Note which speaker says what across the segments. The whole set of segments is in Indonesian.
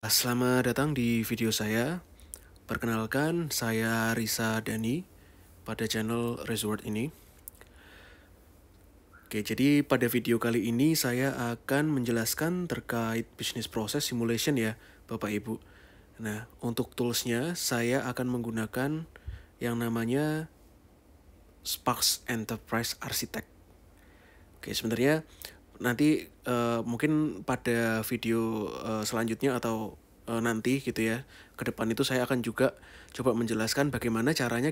Speaker 1: Selamat datang di video saya. Perkenalkan, saya Risa Dani pada channel Resort ini. Oke, jadi pada video kali ini saya akan menjelaskan terkait bisnis proses simulation ya, Bapak Ibu. Nah, untuk toolsnya saya akan menggunakan yang namanya Sparks Enterprise Architect. Oke, sebenarnya nanti mungkin pada video selanjutnya atau nanti gitu ya ke depan itu saya akan juga coba menjelaskan bagaimana caranya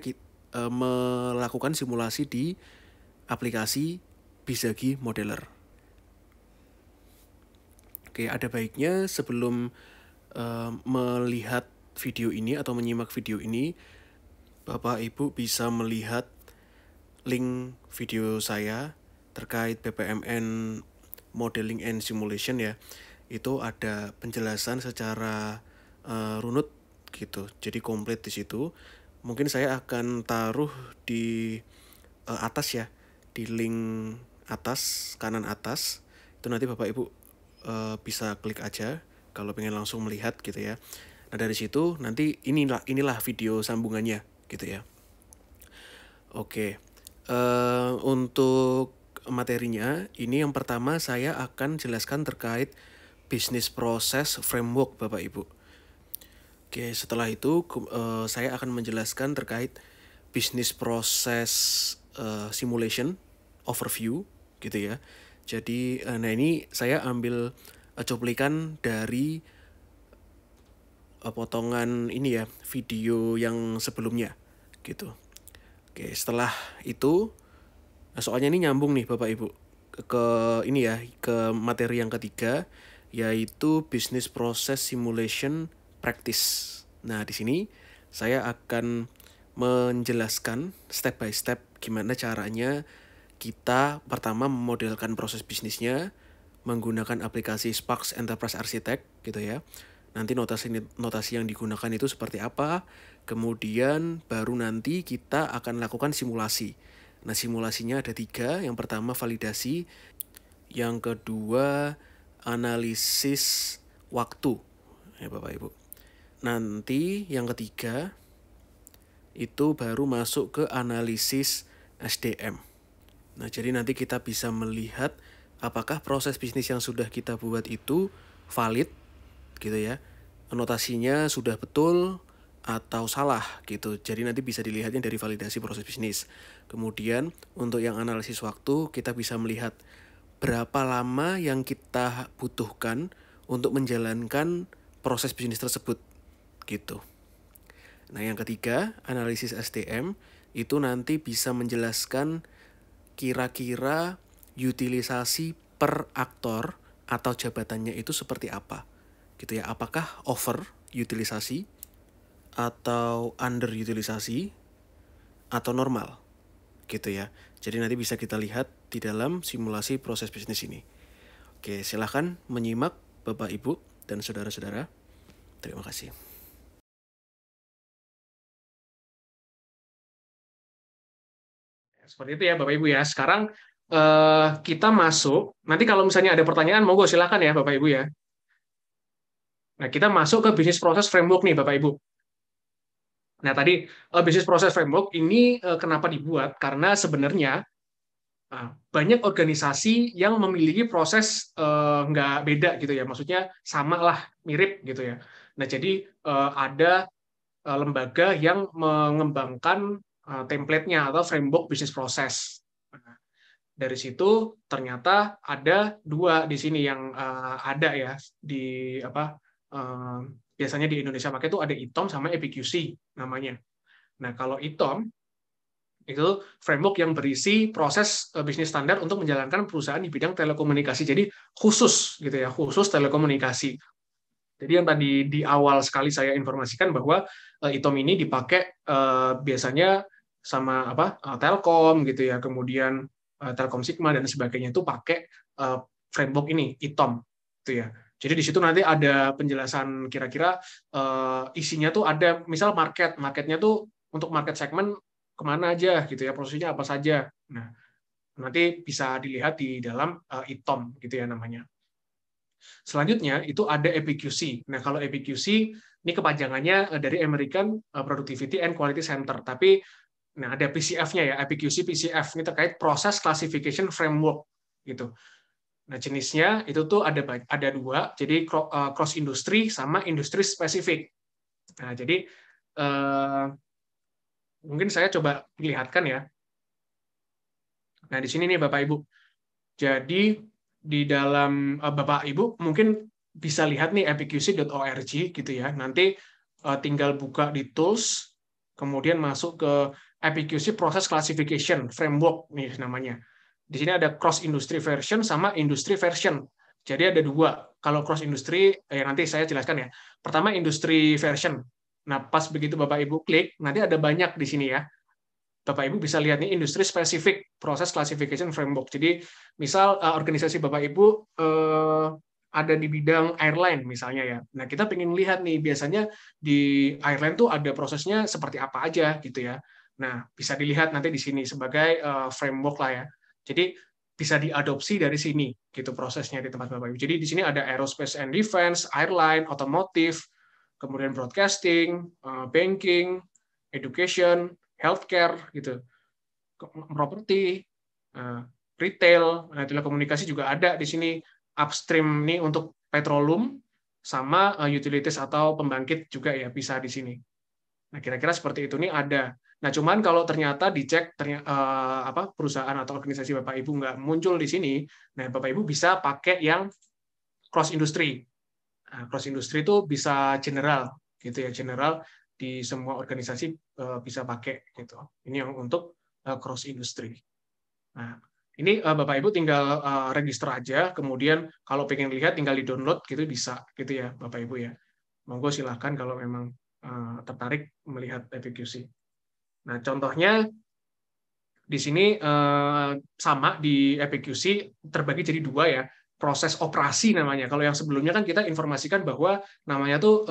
Speaker 1: melakukan simulasi di aplikasi Bizagi Modeler. Oke, ada baiknya sebelum melihat video ini atau menyimak video ini, Bapak Ibu bisa melihat link video saya terkait BPMN Modeling and Simulation ya. Itu ada penjelasan secara runut gitu. Jadi komplit di situ. Mungkin saya akan taruh di atas ya, di link atas, kanan atas. Itu nanti Bapak Ibu bisa klik aja kalau pengen langsung melihat gitu ya. Nah, dari situ nanti inilah video sambungannya gitu ya. Oke. Untuk materinya, ini yang pertama saya akan jelaskan terkait bisnis proses framework Bapak Ibu. Oke, setelah itu saya akan menjelaskan terkait bisnis proses simulation overview gitu ya. Jadi nah ini saya ambil cuplikan dari potongan ini ya, video yang sebelumnya gitu. Oke, setelah itu soalnya ini nyambung nih Bapak Ibu ke ini ya, ke materi yang ketiga yaitu business process simulation practice. Nah, di sini saya akan menjelaskan step by step gimana caranya kita pertama memodelkan proses bisnisnya menggunakan aplikasi Sparks Enterprise Architect gitu ya. Nanti notasi yang digunakan itu seperti apa, kemudian baru nanti kita akan lakukan simulasi. Nah, simulasinya ada 3. Yang pertama validasi, yang kedua analisis waktu. Ya Bapak Ibu. Nanti yang ketiga itu baru masuk ke analisis SDM. Nah, jadi nanti kita bisa melihat apakah proses bisnis yang sudah kita buat itu valid gitu ya. Notasinya sudah betul atau salah gitu. Jadi nanti bisa dilihatnya dari validasi proses bisnis. Kemudian untuk yang analisis waktu kita bisa melihat berapa lama yang kita butuhkan untuk menjalankan proses bisnis tersebut gitu. Nah, yang ketiga, analisis SDM itu nanti bisa menjelaskan kira-kira utilisasi per aktor atau jabatannya itu seperti apa. Gitu ya, apakah over utilisasi atau under utilisasi atau normal gitu ya. Jadi nanti bisa kita lihat di dalam simulasi proses bisnis ini. Oke, silahkan menyimak Bapak Ibu dan saudara-saudara. Terima kasih.
Speaker 2: Seperti itu ya Bapak Ibu ya. Sekarang kita masuk. Nanti kalau misalnya ada pertanyaan, monggo silakan ya Bapak Ibu ya. Nah, kita masuk ke bisnis proses framework nih Bapak Ibu. Nah, tadi bisnis proses framework ini kenapa dibuat? Karena sebenarnya banyak organisasi yang memiliki proses nggak beda gitu ya. Maksudnya sama lah, mirip gitu ya. Nah, jadi ada lembaga yang mengembangkan template-nya atau framework bisnis proses. Nah, dari situ ternyata ada 2 di sini yang ada ya di apa biasanya di Indonesia pakai itu ada ITOM sama EPQC namanya. Nah, kalau ITOM itu framework yang berisi proses bisnis standar untuk menjalankan perusahaan di bidang telekomunikasi. Jadi khusus gitu ya, khusus telekomunikasi. Jadi yang tadi di awal sekali saya informasikan bahwa ITOM ini dipakai biasanya sama Telkom gitu ya, kemudian Telkom Sigma dan sebagainya itu pakai framework ini ITOM gitu ya. Jadi di situ nanti ada penjelasan kira-kira isinya tuh ada misal marketnya tuh untuk market segmen kemana aja gitu ya, prosesnya apa saja. Nah, nanti bisa dilihat di dalam ITOM gitu ya namanya. Selanjutnya itu ada APQC. Nah, kalau APQC ini kepanjangannya dari American Productivity and Quality Center. Tapi nah ada PCF-nya ya, APQC PCF ini terkait Process Classification Framework gitu. Nah, jenisnya itu tuh ada dua, jadi cross industry sama industri spesifik. Nah, jadi mungkin saya coba lihatkan ya. Nah, di sini nih Bapak Ibu. Jadi di dalam Bapak Ibu mungkin bisa lihat nih epqc.org gitu ya. Nanti tinggal buka di tools, kemudian masuk ke epqc Process Classification Framework nih namanya. Di sini ada cross industry version sama industry version. Jadi ada dua. Kalau cross industry, nanti saya jelaskan ya. Pertama industry version. Nah, pas begitu Bapak Ibu klik, nanti ada banyak di sini ya. Bapak Ibu bisa lihat nih industri spesifik proses classification framework. Jadi misal organisasi Bapak Ibu ada di bidang airline misalnya ya. Nah, kita pengen lihat nih biasanya di airline tuh ada prosesnya seperti apa aja gitu ya. Nah, bisa dilihat nanti di sini sebagai framework lah ya. Jadi bisa diadopsi dari sini gitu prosesnya di tempat Bapak Ibu. Jadi di sini ada aerospace and defense, airline, otomotif, kemudian broadcasting, banking, education, healthcare gitu, properti, retail, telekomunikasi juga ada di sini. Upstream ini untuk petroleum sama utilities atau pembangkit juga ya bisa di sini. Nah, kira-kira seperti itu nih ada. Nah, cuman kalau ternyata dicek perusahaan atau organisasi Bapak Ibu nggak muncul di sini, nah Bapak Ibu bisa pakai yang cross industry. Nah, cross industry itu bisa general gitu ya, general di semua organisasi bisa pakai gitu. Ini yang untuk cross industry. Nah, ini Bapak Ibu tinggal register aja, kemudian kalau pengen lihat tinggal di-download gitu bisa gitu ya Bapak Ibu ya. Monggo silahkan kalau memang tertarik melihat FAQC. Nah, contohnya di sini sama di FAQC terbagi jadi dua ya. Proses operasi namanya. Kalau yang sebelumnya kan kita informasikan bahwa namanya tuh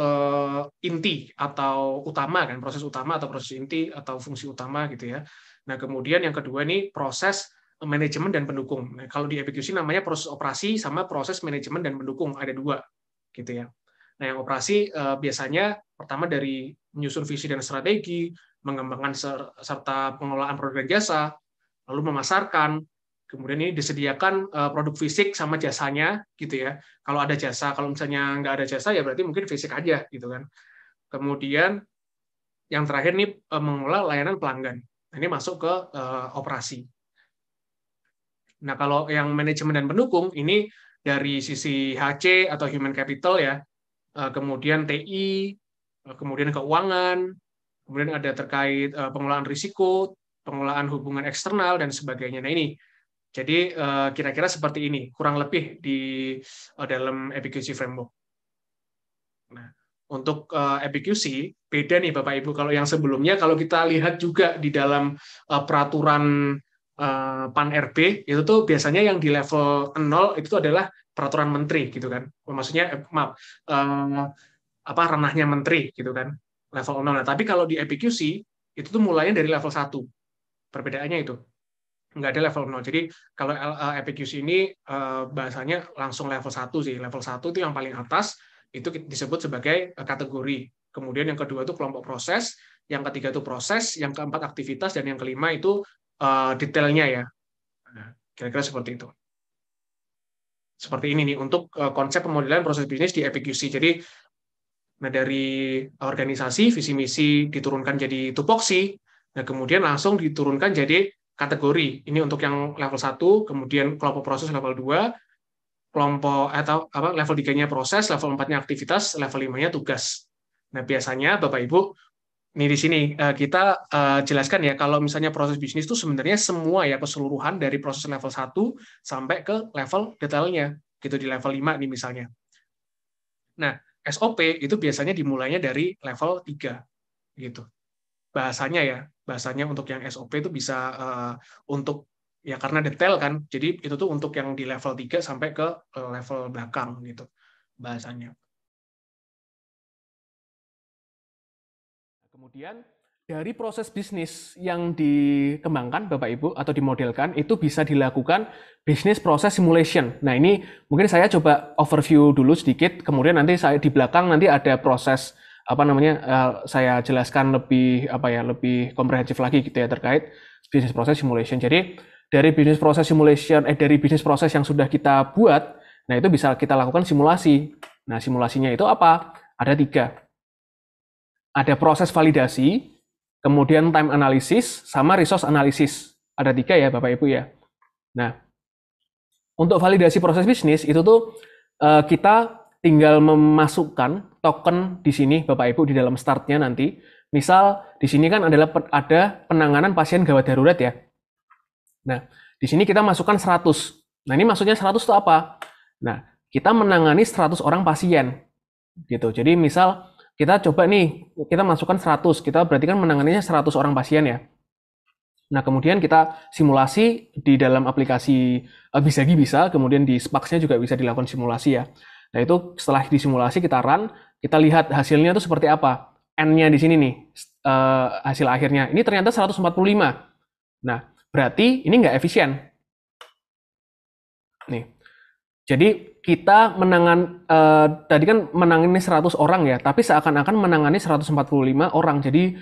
Speaker 2: inti atau utama kan, proses utama atau proses inti atau fungsi utama gitu ya. Nah, kemudian yang kedua ini proses manajemen dan pendukung. Nah, kalau di FAQC namanya proses operasi sama proses manajemen dan pendukung, ada dua gitu ya. Nah, yang operasi biasanya pertama dari menyusun visi dan strategi, mengembangkan serta pengelolaan produk dan jasa, lalu memasarkan, kemudian ini disediakan produk fisik sama jasanya gitu ya. Kalau ada jasa, kalau misalnya nggak ada jasa ya berarti mungkin fisik aja gitu kan. Kemudian yang terakhir nih mengelola layanan pelanggan. Nah, ini masuk ke operasi. Nah, kalau yang manajemen dan pendukung ini dari sisi HC atau human capital ya, kemudian TI, kemudian keuangan, kemudian ada terkait pengelolaan risiko, pengelolaan hubungan eksternal dan sebagainya. Nah, ini jadi kira-kira seperti ini, kurang lebih di dalam EPQC framework. Nah, untuk EPQC beda nih Bapak Ibu. Kalau yang sebelumnya, kalau kita lihat juga di dalam peraturan Pan-RB itu tuh biasanya yang di level 0 itu adalah peraturan menteri gitu kan. Maksudnya maaf ranahnya menteri gitu kan. Level 0. Nah, tapi kalau di EPQC itu tuh mulainya dari level 1. Perbedaannya itu nggak ada level 0. Jadi kalau FAQs ini bahasanya langsung level 1 sih. Level 1 itu yang paling atas, itu disebut sebagai kategori. Kemudian yang kedua itu kelompok proses, yang ketiga itu proses, yang keempat aktivitas, dan yang kelima itu detailnya ya. Nah, kira-kira seperti itu. Seperti ini nih untuk konsep pemodelan proses bisnis di FAQC. Jadi nah dari organisasi visi misi diturunkan jadi tupoksi, nah kemudian langsung diturunkan jadi kategori. Ini untuk yang level 1, kemudian kelompok proses level 2, kelompok atau level 3-nya proses, level 4-nya aktivitas, level 5-nya tugas. Nah, biasanya Bapak Ibu ini di sini kita jelaskan ya kalau misalnya proses bisnis itu sebenarnya semua ya keseluruhan dari proses level 1 sampai ke level detailnya gitu di level 5 nih misalnya. Nah, SOP itu biasanya dimulainya dari level 3 gitu. Bahasanya ya, bahasanya untuk yang SOP itu bisa untuk ya karena detail kan. Jadi itu tuh untuk yang di level 3 sampai ke level belakang gitu bahasanya. Kemudian
Speaker 1: dari proses bisnis yang dikembangkan Bapak Ibu atau dimodelkan itu bisa dilakukan business process simulation. Nah, ini mungkin saya coba overview dulu sedikit, kemudian nanti saya di belakang nanti ada proses saya jelaskan lebih komprehensif lagi gitu ya terkait business process simulation. Jadi dari business process simulation dari bisnis proses yang sudah kita buat, nah itu bisa kita lakukan simulasi. Nah, simulasinya itu apa? Ada 3. Ada proses validasi, kemudian time analysis, sama resource analysis. Ada 3 ya Bapak Ibu ya. Nah, untuk validasi proses bisnis itu tuh kita tinggal memasukkan token di sini Bapak Ibu di dalam startnya nanti. Misal di sini kan ada penanganan pasien gawat darurat ya. Nah, di sini kita masukkan 100. Nah, ini maksudnya 100 itu apa? Nah, kita menangani 100 orang pasien. Gitu. Jadi misal kita coba nih, kita masukkan 100, kita berarti kan menanganinya 100 orang pasien ya. Nah, kemudian kita simulasi di dalam aplikasi Bizagi bisa, kemudian di Sparks-nya juga bisa dilakukan simulasi ya. Nah, itu setelah disimulasi kita run, kita lihat hasilnya itu seperti apa. N-nya di sini nih, hasil akhirnya. Ini ternyata 145. Nah, berarti ini nggak efisien. Nih. Jadi kita tadi kan menangani 100 orang ya, tapi seakan-akan menangani 145 orang. Jadi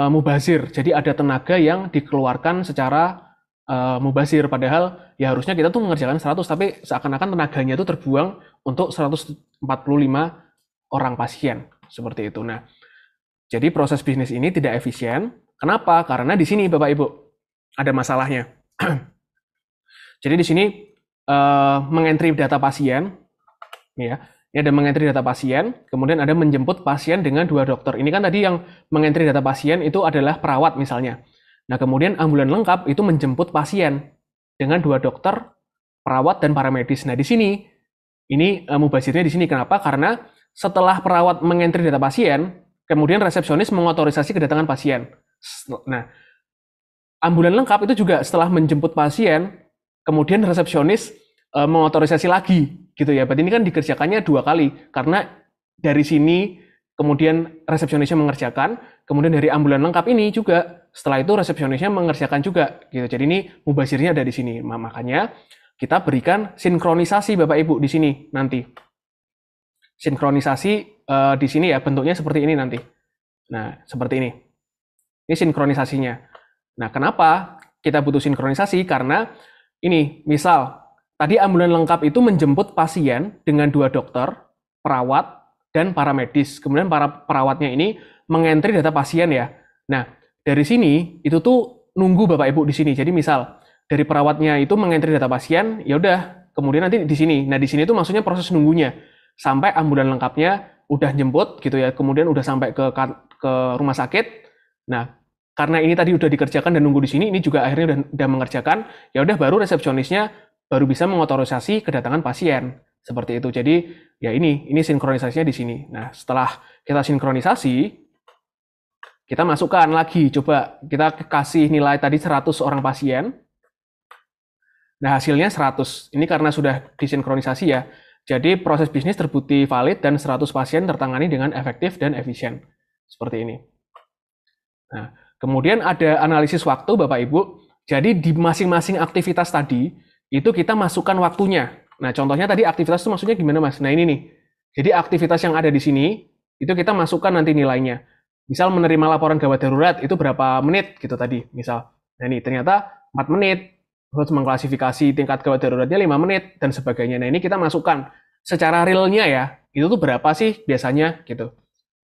Speaker 1: mubazir. Jadi ada tenaga yang dikeluarkan secara mubazir, padahal ya harusnya kita tuh mengerjakan 100, tapi seakan-akan tenaganya itu terbuang untuk 145 orang pasien. Seperti itu. Nah, jadi proses bisnis ini tidak efisien. Kenapa? Karena di sini Bapak Ibu ada masalahnya. Jadi di sini mengentry data pasien, ya. Ini ada mengentry data pasien, kemudian ada menjemput pasien dengan 2 dokter. Ini kan tadi yang mengentry data pasien itu adalah perawat misalnya. Nah, kemudian ambulan lengkap itu menjemput pasien dengan 2 dokter, perawat dan paramedis. Nah, di sini ini mubazirnya di sini. Kenapa? Karena setelah perawat mengentry data pasien, kemudian resepsionis mengotorisasi kedatangan pasien. Nah, ambulan lengkap itu juga setelah menjemput pasien, kemudian resepsionis mengotorisasi lagi, gitu ya. Berarti ini kan dikerjakannya 2 kali, karena dari sini kemudian resepsionisnya mengerjakan, kemudian dari ambulan lengkap ini juga setelah itu resepsionisnya mengerjakan juga, gitu. Jadi ini mubazirnya ada di sini. Makanya kita berikan sinkronisasi Bapak Ibu di sini nanti. Sinkronisasi di sini ya bentuknya seperti ini nanti. Nah, seperti ini. Ini sinkronisasinya. Nah, kenapa kita butuh sinkronisasi? Karena ini, misal, tadi ambulan lengkap itu menjemput pasien dengan 2 dokter, perawat, dan paramedis. Kemudian para perawatnya ini mengentry data pasien ya. Nah, dari sini, itu tuh nunggu Bapak Ibu di sini. Jadi misal, dari perawatnya itu mengentry data pasien, ya udah, kemudian nanti di sini. Nah, di sini itu maksudnya proses nunggunya. Sampai ambulan lengkapnya udah jemput, gitu ya. Kemudian udah sampai ke rumah sakit. Nah, karena ini tadi udah dikerjakan dan nunggu di sini, ini juga akhirnya udah mengerjakan, ya udah baru resepsionisnya baru bisa mengotorisasi kedatangan pasien. Seperti itu. Jadi ya ini sinkronisasinya di sini. Nah, setelah kita sinkronisasi, kita masukkan lagi, coba kita kasih nilai tadi 100 orang pasien. Nah, hasilnya 100. Ini karena sudah disinkronisasi ya. Jadi proses bisnis terbukti valid dan 100 pasien tertangani dengan efektif dan efisien. Seperti ini. Nah, kemudian ada analisis waktu Bapak Ibu. Jadi di masing-masing aktivitas tadi, itu kita masukkan waktunya. Nah, contohnya tadi aktivitas itu maksudnya gimana Mas? Nah, ini nih. Jadi aktivitas yang ada di sini, itu kita masukkan nanti nilainya. Misal menerima laporan gawat darurat, itu berapa menit gitu tadi, misal. Nah, ini ternyata 4 menit. Terus mengklasifikasi tingkat gawat daruratnya 5 menit, dan sebagainya. Nah, ini kita masukkan secara realnya ya, itu tuh berapa sih biasanya gitu.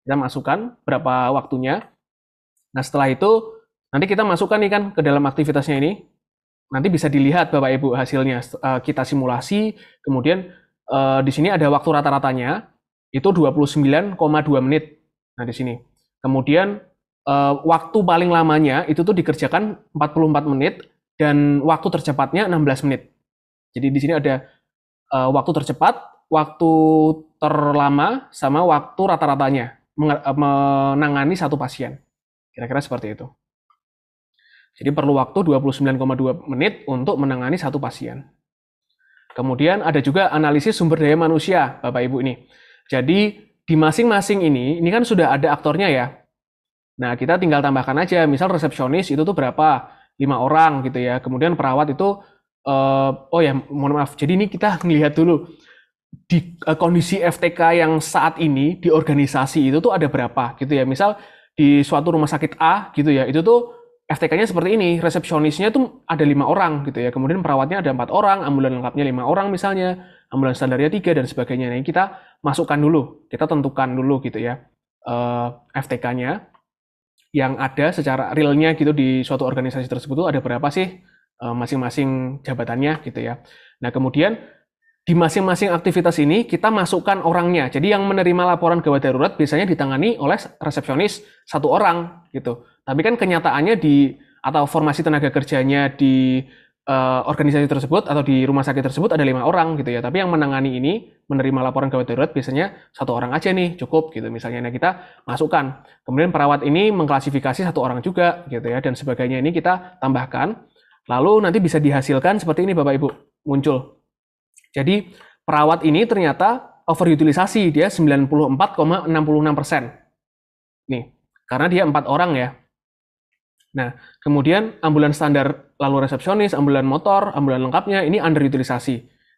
Speaker 1: Kita masukkan berapa waktunya. Nah, setelah itu, nanti kita masukkan nih kan ke dalam aktivitasnya ini. Nanti bisa dilihat Bapak Ibu hasilnya. Kita simulasi, kemudian di sini ada waktu rata-ratanya, itu 29,2 menit. Nah, di sini. Kemudian, waktu paling lamanya itu tuh dikerjakan 44 menit, dan waktu tercepatnya 16 menit. Jadi di sini ada waktu tercepat, waktu terlama, sama waktu rata-ratanya menangani satu pasien. Kira-kira seperti itu. Jadi perlu waktu 29,2 menit untuk menangani satu pasien. Kemudian ada juga analisis sumber daya manusia, Bapak Ibu ini. Jadi di masing-masing ini kan sudah ada aktornya ya. Nah, kita tinggal tambahkan aja, misal resepsionis itu tuh berapa? 5 orang gitu ya. Kemudian perawat itu, oh ya, mohon maaf. Jadi ini kita ngelihat dulu di kondisi FTK yang saat ini di organisasi itu tuh ada berapa gitu ya. Misal di suatu rumah sakit A gitu ya, itu tuh FTK-nya seperti ini, resepsionisnya tuh ada 5 orang gitu ya. Kemudian perawatnya ada 4 orang, ambulan lengkapnya 5 orang misalnya, ambulan standarnya 3 dan sebagainya. Nah, ini kita masukkan dulu, kita tentukan dulu gitu ya FTK-nya yang ada secara realnya gitu di suatu organisasi tersebut tuh ada berapa sih masing-masing jabatannya gitu ya. Nah, kemudian di masing-masing aktivitas ini kita masukkan orangnya. Jadi yang menerima laporan gawat darurat biasanya ditangani oleh resepsionis 1 orang gitu. Tapi kan kenyataannya di atau formasi tenaga kerjanya di organisasi tersebut atau di rumah sakit tersebut ada 5 orang gitu ya. Tapi yang menangani ini menerima laporan gawat darurat biasanya 1 orang aja nih cukup gitu misalnya. Nah, kita masukkan. Kemudian perawat ini mengklasifikasi 1 orang juga gitu ya dan sebagainya ini kita tambahkan. Lalu nanti bisa dihasilkan seperti ini Bapak Ibu muncul. Jadi perawat ini ternyata overutilisasi, dia 94,66%. Nih, karena dia 4 orang ya. Nah, kemudian ambulan standar lalu resepsionis, ambulan motor, ambulan lengkapnya ini underutilisasi.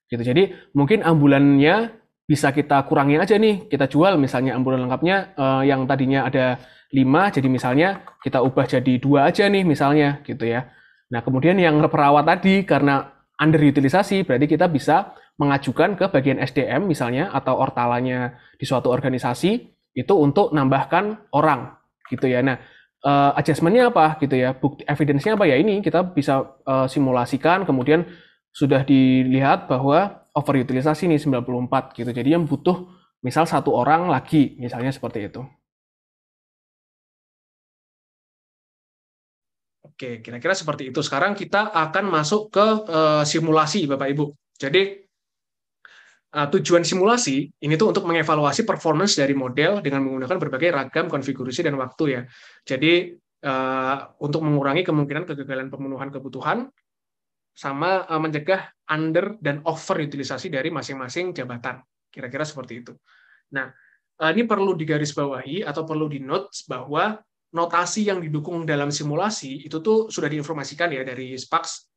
Speaker 1: Gitu. Jadi mungkin ambulannya bisa kita kurangi aja nih, kita jual misalnya ambulan lengkapnya yang tadinya ada 5, jadi misalnya kita ubah jadi 2 aja nih misalnya gitu ya. Nah, kemudian yang perawat tadi karena underutilisasi berarti kita bisa mengajukan ke bagian SDM misalnya atau ortalanya di suatu organisasi itu untuk nambahkan orang gitu ya. Nah, adjustment-nya apa gitu ya, bukti evidence-nya apa ya, ini kita bisa simulasikan kemudian sudah dilihat bahwa overutilisasi nih 94 gitu. Jadi yang butuh misal 1 orang lagi misalnya seperti itu.
Speaker 2: Oke, kira-kira seperti itu. Sekarang kita akan masuk ke simulasi, Bapak Ibu. Jadi tujuan simulasi ini tuh untuk mengevaluasi performance dari model dengan menggunakan berbagai ragam konfigurasi dan waktu ya. Jadi untuk mengurangi kemungkinan kegagalan pemenuhan kebutuhan sama mencegah under dan over utilisasi dari masing-masing jabatan. Kira-kira seperti itu. Nah, ini perlu digarisbawahi atau perlu di notes bahwa notasi yang didukung dalam simulasi itu tuh sudah diinformasikan ya dari SPAX,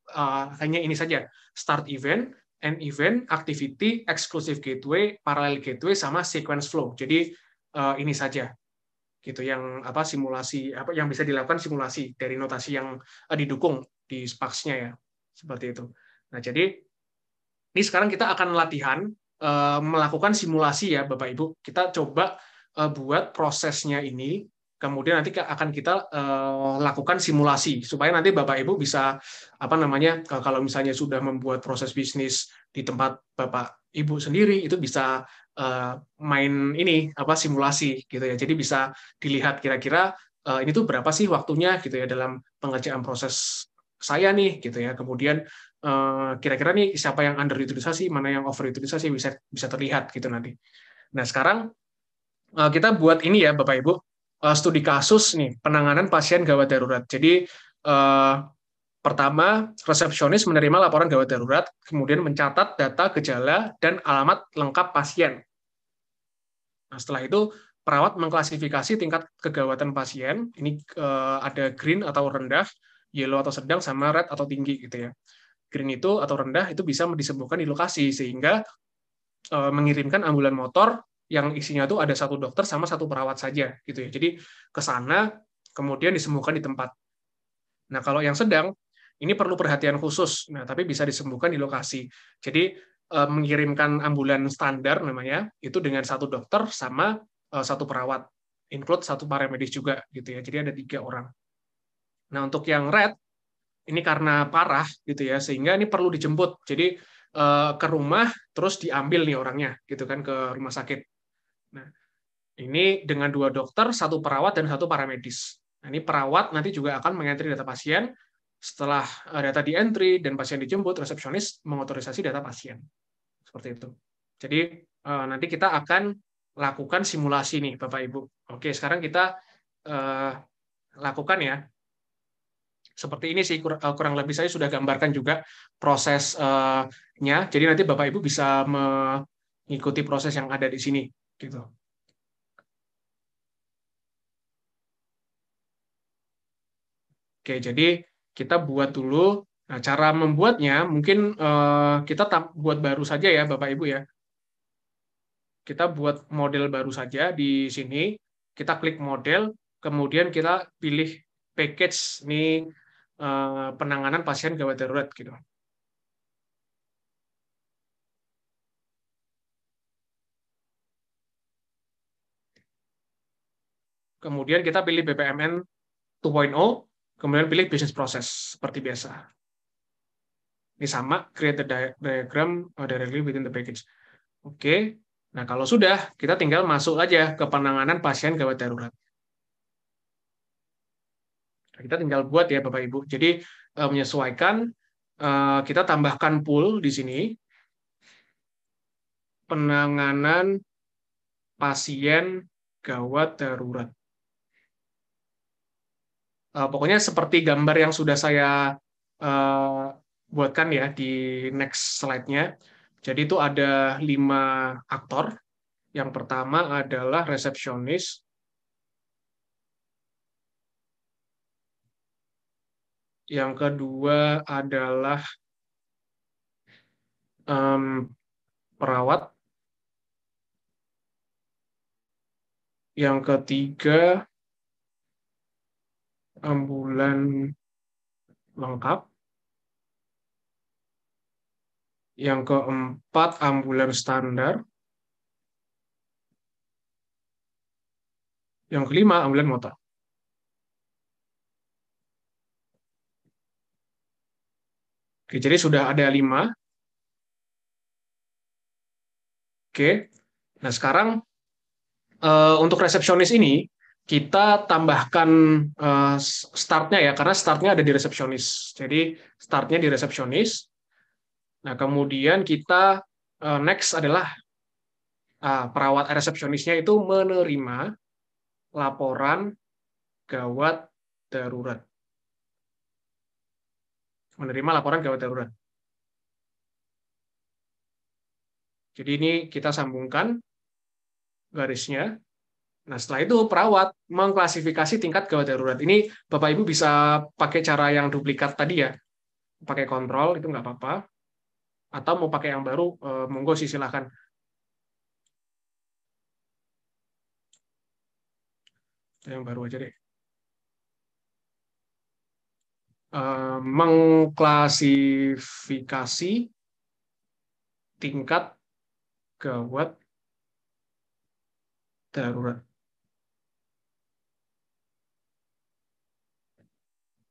Speaker 2: hanya ini saja, start event, end event, activity, exclusive gateway, parallel gateway, sama sequence flow. Jadi ini saja gitu yang apa simulasi apa yang bisa dilakukan simulasi dari notasi yang didukung di SPAX-nya ya. Seperti itu. Nah, jadi ini sekarang kita akan latihan melakukan simulasi ya Bapak Ibu. Kita coba buat prosesnya ini, kemudian nanti akan kita lakukan simulasi supaya nanti Bapak Ibu bisa apa namanya kalau misalnya sudah membuat proses bisnis di tempat Bapak Ibu sendiri itu bisa main ini apa simulasi gitu ya. Jadi bisa dilihat kira-kira ini tuh berapa sih waktunya gitu ya dalam pengerjaan proses saya nih gitu ya. Kemudian kira-kira nih siapa yang underutilisasi, mana yang overutilisasi bisa bisa terlihat gitu nanti. Nah, sekarang kita buat ini ya Bapak Ibu, studi kasus nih penanganan pasien gawat darurat. Jadi pertama, resepsionis menerima laporan gawat darurat, kemudian mencatat data gejala dan alamat lengkap pasien. Nah, setelah itu perawat mengklasifikasi tingkat kegawatan pasien. Ini ada green atau rendah, yellow atau sedang, sama red atau tinggi gitu ya. Green itu atau rendah itu bisa disembuhkan di lokasi sehingga mengirimkan ambulan motor yang isinya tuh ada 1 dokter sama 1 perawat saja gitu ya. Jadi ke sana kemudian disembuhkan di tempat. Nah, kalau yang sedang ini perlu perhatian khusus. Nah, tapi bisa disembuhkan di lokasi. Jadi mengirimkan ambulan standar namanya itu dengan 1 dokter sama 1 perawat, include 1 paramedis juga gitu ya. Jadi ada 3 orang. Nah, untuk yang red ini karena parah gitu ya, sehingga ini perlu dijemput. Jadi ke rumah terus diambil nih orangnya gitu kan ke rumah sakit. Nah, ini dengan 2 dokter, 1 perawat dan 1 paramedis. Nah, ini perawat nanti juga akan mengentry data pasien. Setelah data di entry dan pasien dijemput, resepsionis mengotorisasi data pasien. Seperti itu. Jadi nanti kita akan lakukan simulasi nih Bapak Ibu. Oke, sekarang kita lakukan ya. Seperti ini sih kurang lebih saya sudah gambarkan juga prosesnya. Jadi nanti Bapak Ibu bisa mengikuti proses yang ada di sini gitu. Oke, jadi kita buat dulu. Nah, cara membuatnya mungkin kita buat baru saja ya, Bapak Ibu ya. Kita buat model baru saja di sini. Kita klik model, kemudian kita pilih package ini penanganan pasien gawat darurat gitu. Kemudian kita pilih BPMN 2.0, kemudian pilih business process seperti biasa. Ini sama, create the diagram directly within the package. Oke, nah kalau sudah, kita tinggal masuk aja ke penanganan pasien gawat darurat. Nah, kita tinggal buat ya Bapak Ibu. Jadi menyesuaikan, kita tambahkan pool di sini, penanganan pasien gawat darurat. Pokoknya seperti gambar yang sudah saya uh, buatkan ya di next slide-nya. Jadi itu ada 5 aktor. Yang pertama adalah resepsionis. Yang kedua adalah perawat. Yang ketiga ambulan lengkap. Yang keempat ambulan standar. Yang kelima ambulan motor. Oke, jadi sudah ada 5. Oke. Nah, sekarang untuk resepsionis ini kita tambahkan startnya ya, karena startnya ada di resepsionis. Jadi startnya di resepsionis. Nah, kemudian kita next adalah perawat resepsionisnya itu menerima laporan gawat darurat. Menerima laporan gawat darurat. Jadi ini kita sambungkan garisnya. Nah, setelah itu perawat mengklasifikasi tingkat gawat darurat. Ini Bapak Ibu bisa pakai cara yang duplikat tadi ya. Pakai kontrol itu nggak apa-apa. Atau mau pakai yang baru, monggo sih silahkan. Yang baru aja deh. Mengklasifikasi tingkat gawat darurat.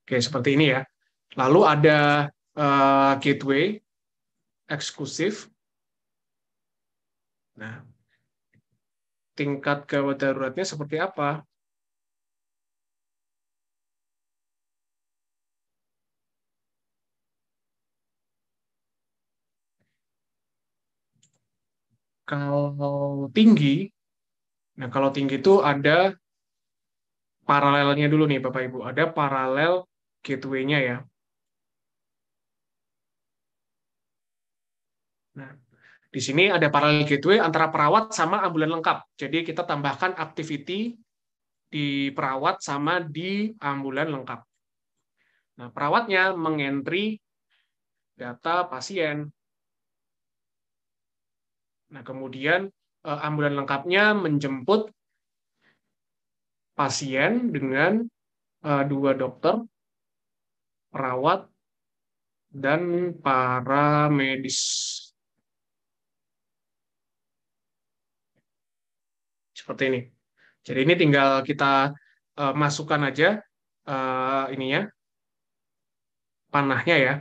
Speaker 2: Oke, seperti ini ya. Lalu ada gateway eksklusif. Nah, tingkat gawat daruratnya seperti apa? Kalau tinggi, nah kalau tinggi itu ada paralelnya dulu nih Bapak Ibu. Ada paralel gateway-nya ya. Nah, di sini ada paralel gateway antara perawat sama ambulan lengkap. Jadi kita tambahkan activity di perawat sama di ambulan lengkap. Nah, perawatnya mengentry data pasien. Nah, kemudian ambulan lengkapnya menjemput pasien dengan 2 dokter, perawat, dan para medis. Seperti ini. Jadi ini tinggal kita masukkan aja ininya, panahnya ya,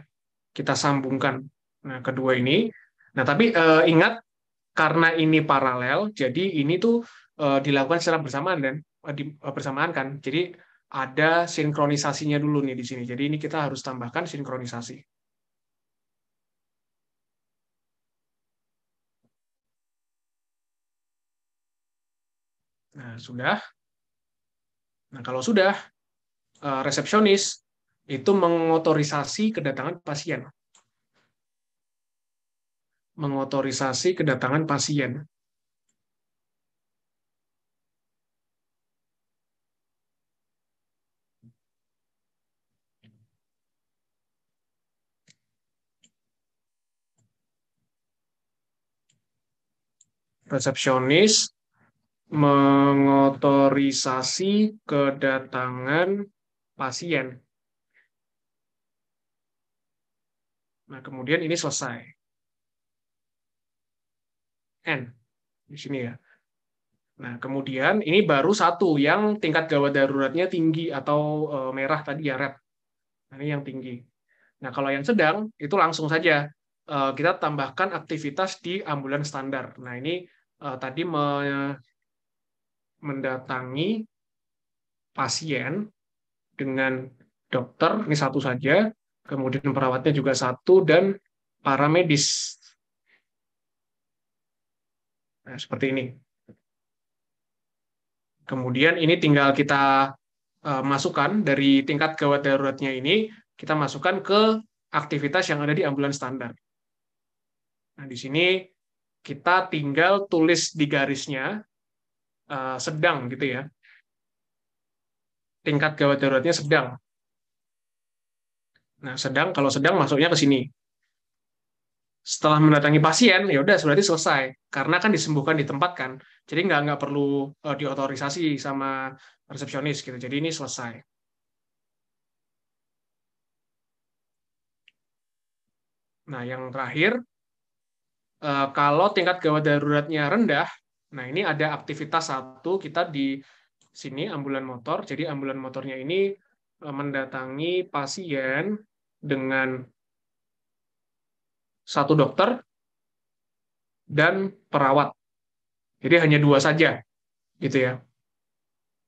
Speaker 2: kita sambungkan. Nah, kedua ini. Nah, tapi ingat karena ini paralel, jadi ini tuh dilakukan secara bersamaan dan bersamaan kan. Jadi ada sinkronisasinya dulu nih di sini. Jadi ini kita harus tambahkan sinkronisasi. Nah, sudah. Nah, kalau sudah, resepsionis itu mengotorisasi kedatangan pasien. Mengotorisasi kedatangan pasien. resepsionis mengotorisasi kedatangan pasien. Nah, kemudian ini selesai. N di sini ya. Nah, kemudian ini baru satu yang tingkat gawat daruratnya tinggi atau merah tadi ya, red. Nah, ini yang tinggi. Nah, kalau yang sedang itu langsung saja kita tambahkan aktivitas di ambulans standar. Nah, ini tadi mendatangi pasien dengan dokter, ini satu saja, kemudian perawatnya juga satu, dan paramedis. Nah, seperti ini. Kemudian ini tinggal kita masukkan dari tingkat gawat daruratnya ini, kita masukkan ke aktivitas yang ada di ambulans standar. Nah, di sini kita tinggal tulis di garisnya sedang gitu ya. Tingkat gawat daruratnya sedang. Nah, sedang, kalau sedang masuknya ke sini. Setelah mendatangi pasien, ya udah berarti selesai. Karena kan disembuhkan di tempat kan. Jadi nggak perlu diotorisasi sama resepsionis gitu. Jadi ini selesai. Nah, yang terakhir, kalau tingkat gawat daruratnya rendah, nah ini ada aktivitas satu, kita di sini ambulan motor. Jadi ambulan motornya ini mendatangi pasien dengan satu dokter dan perawat. Jadi hanya dua saja, gitu ya.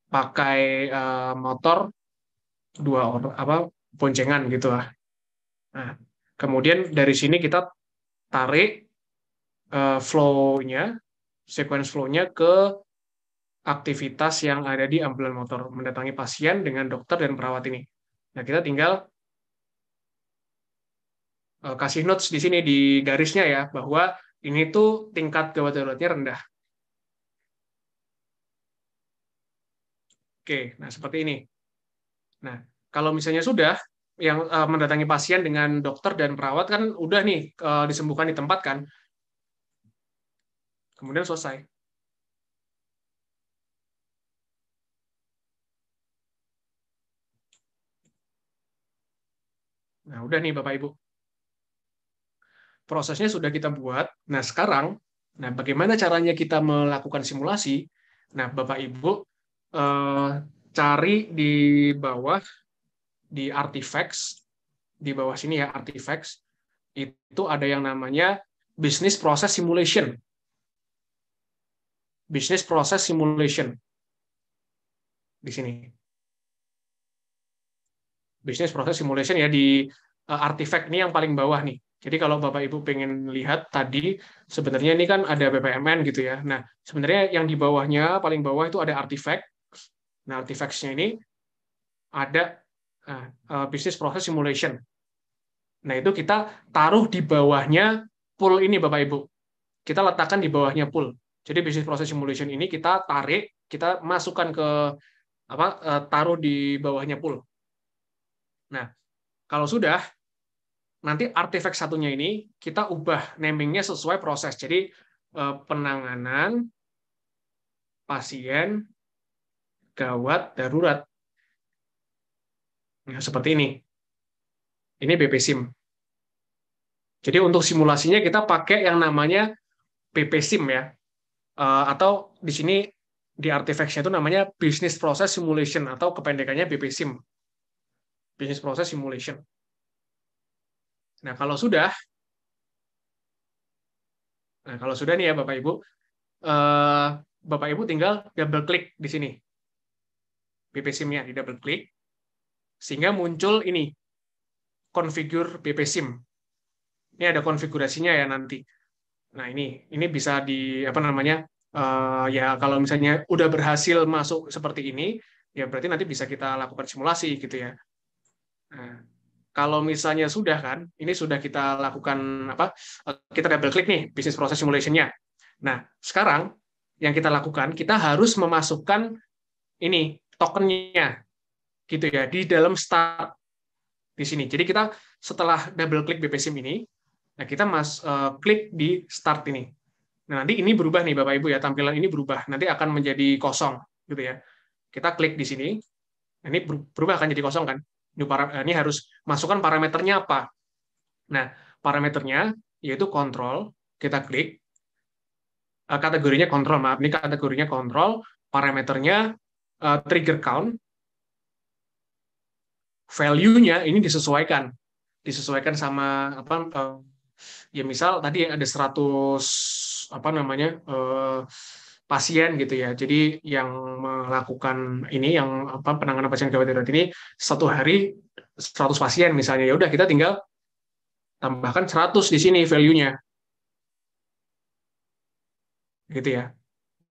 Speaker 2: Pakai motor dua orang apa boncengan gitu lah. Nah, kemudian dari sini kita tarik flow-nya, sequence flow-nya ke aktivitas yang ada di ambulan motor, mendatangi pasien dengan dokter dan perawat ini. Nah, kita tinggal kasih notes di sini di garisnya ya, bahwa ini tuh tingkat gawat daruratnya rendah. Oke, nah seperti ini. Nah, kalau misalnya sudah yang mendatangi pasien dengan dokter dan perawat kan udah nih disembuhkan di tempat kan, kemudian selesai. Nah, udah nih Bapak Ibu. Prosesnya sudah kita buat. Nah, sekarang, nah bagaimana caranya kita melakukan simulasi? Nah, Bapak Ibu cari di bawah di artifacts, di bawah sini ya artifacts, itu ada yang namanya business process simulation. Business process simulation. Di sini. Business process simulation ya di artifact ini yang paling bawah nih. Jadi kalau Bapak Ibu pengen lihat tadi, sebenarnya ini kan ada BPMN gitu ya. Nah, sebenarnya yang di bawahnya, paling bawah itu ada artifact. Nah, artifacts-nya ini ada business process simulation. Nah, itu kita taruh di bawahnya pool ini, Bapak Ibu. Kita letakkan di bawahnya pool. Jadi business process simulation ini kita tarik, kita masukkan ke taruh di bawahnya pool. Nah, kalau sudah, nanti artefak satunya ini kita ubah namingnya sesuai proses. Jadi penanganan pasien gawat darurat. Nah, seperti ini. Ini BPSIM. Jadi untuk simulasinya kita pakai yang namanya BPSIM ya. Atau di sini di artifacts-nya itu namanya Business Process Simulation atau kependekannya BPSIM. Business Process Simulation. Nah, kalau sudah nih ya Bapak Ibu, Bapak Ibu tinggal double klik di sini. BPSIM-nya di double klik sehingga muncul ini configure BPSIM. Ini ada konfigurasinya ya nanti. Nah, ini bisa di apa namanya? Ya kalau misalnya udah berhasil masuk seperti ini, ya berarti nanti bisa kita lakukan simulasi gitu ya. Nah, kalau misalnya sudah kan, ini sudah kita lakukan apa? Kita double klik nih business process simulation-nya. Nah, sekarang yang kita lakukan, kita harus memasukkan ini tokennya gitu ya di dalam start di sini. Jadi kita setelah double klik BPSIM ini, nah kita klik di start ini. Nah, nanti ini berubah nih Bapak Ibu ya, tampilan ini berubah. Nanti akan menjadi kosong gitu ya. Kita klik di sini. Ini berubah akan jadi kosong kan. Ini harus masukkan parameternya apa. Nah, parameternya yaitu kontrol. Kita klik. Kategorinya kontrol, maaf. Ini kategorinya kontrol. Parameternya trigger count. Value-nya ini disesuaikan sama apa ya, misal tadi ada 100 apa namanya pasien gitu ya. Jadi yang melakukan ini, yang apa, penanganan pasien gawat darurat ini satu hari 100 pasien misalnya, ya udah kita tinggal tambahkan 100 di sini value-nya gitu ya.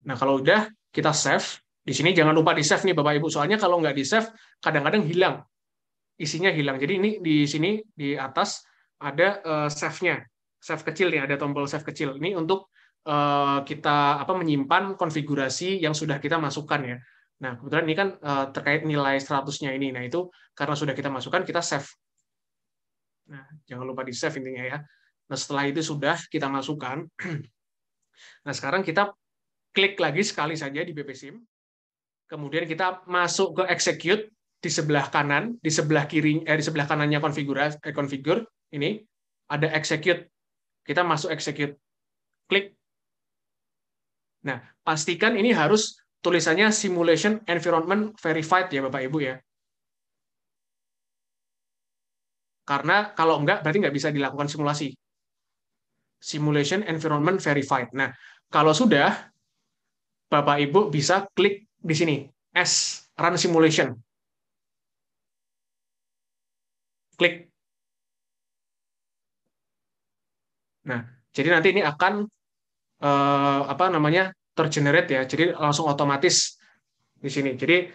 Speaker 2: Nah, kalau udah kita save di sini, jangan lupa di save nih Bapak Ibu, soalnya kalau nggak di save kadang-kadang hilang, isinya hilang. Jadi ini di sini di atas ada save-nya, save kecil nih, ada tombol save kecil. Ini untuk kita apa, menyimpan konfigurasi yang sudah kita masukkan ya. Nah, kebetulan ini kan terkait nilai 100-nya ini. Nah, itu karena sudah kita masukkan, kita save. Nah, jangan lupa di save intinya ya. Nah, setelah itu sudah kita masukkan. Nah, sekarang kita klik lagi sekali saja di BP SIM. Kemudian kita masuk ke execute di sebelah kanan, di sebelah kiri, di sebelah kanannya configure ini ada execute. Kita masuk execute, klik. Nah, pastikan ini harus tulisannya simulation environment verified ya Bapak Ibu ya. Karena kalau enggak berarti nggak bisa dilakukan simulasi. Simulation environment verified. Nah, kalau sudah, Bapak Ibu bisa klik di sini, S, run simulation. Klik. Nah, jadi nanti ini akan apa namanya, tergenerate ya. Jadi langsung otomatis di sini. Jadi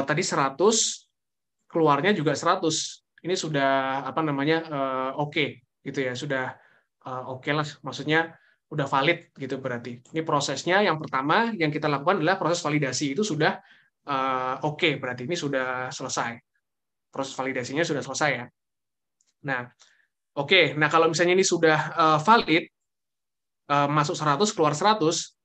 Speaker 2: tadi 100, keluarnya juga 100. Ini sudah apa namanya, oke gitu ya. Sudah oke lah, maksudnya udah valid gitu berarti. Ini prosesnya yang pertama yang kita lakukan adalah proses validasi, itu sudah oke, berarti ini sudah selesai. Proses validasinya sudah selesai ya. Nah, oke. Nah, kalau misalnya ini sudah valid, masuk 100, keluar 100,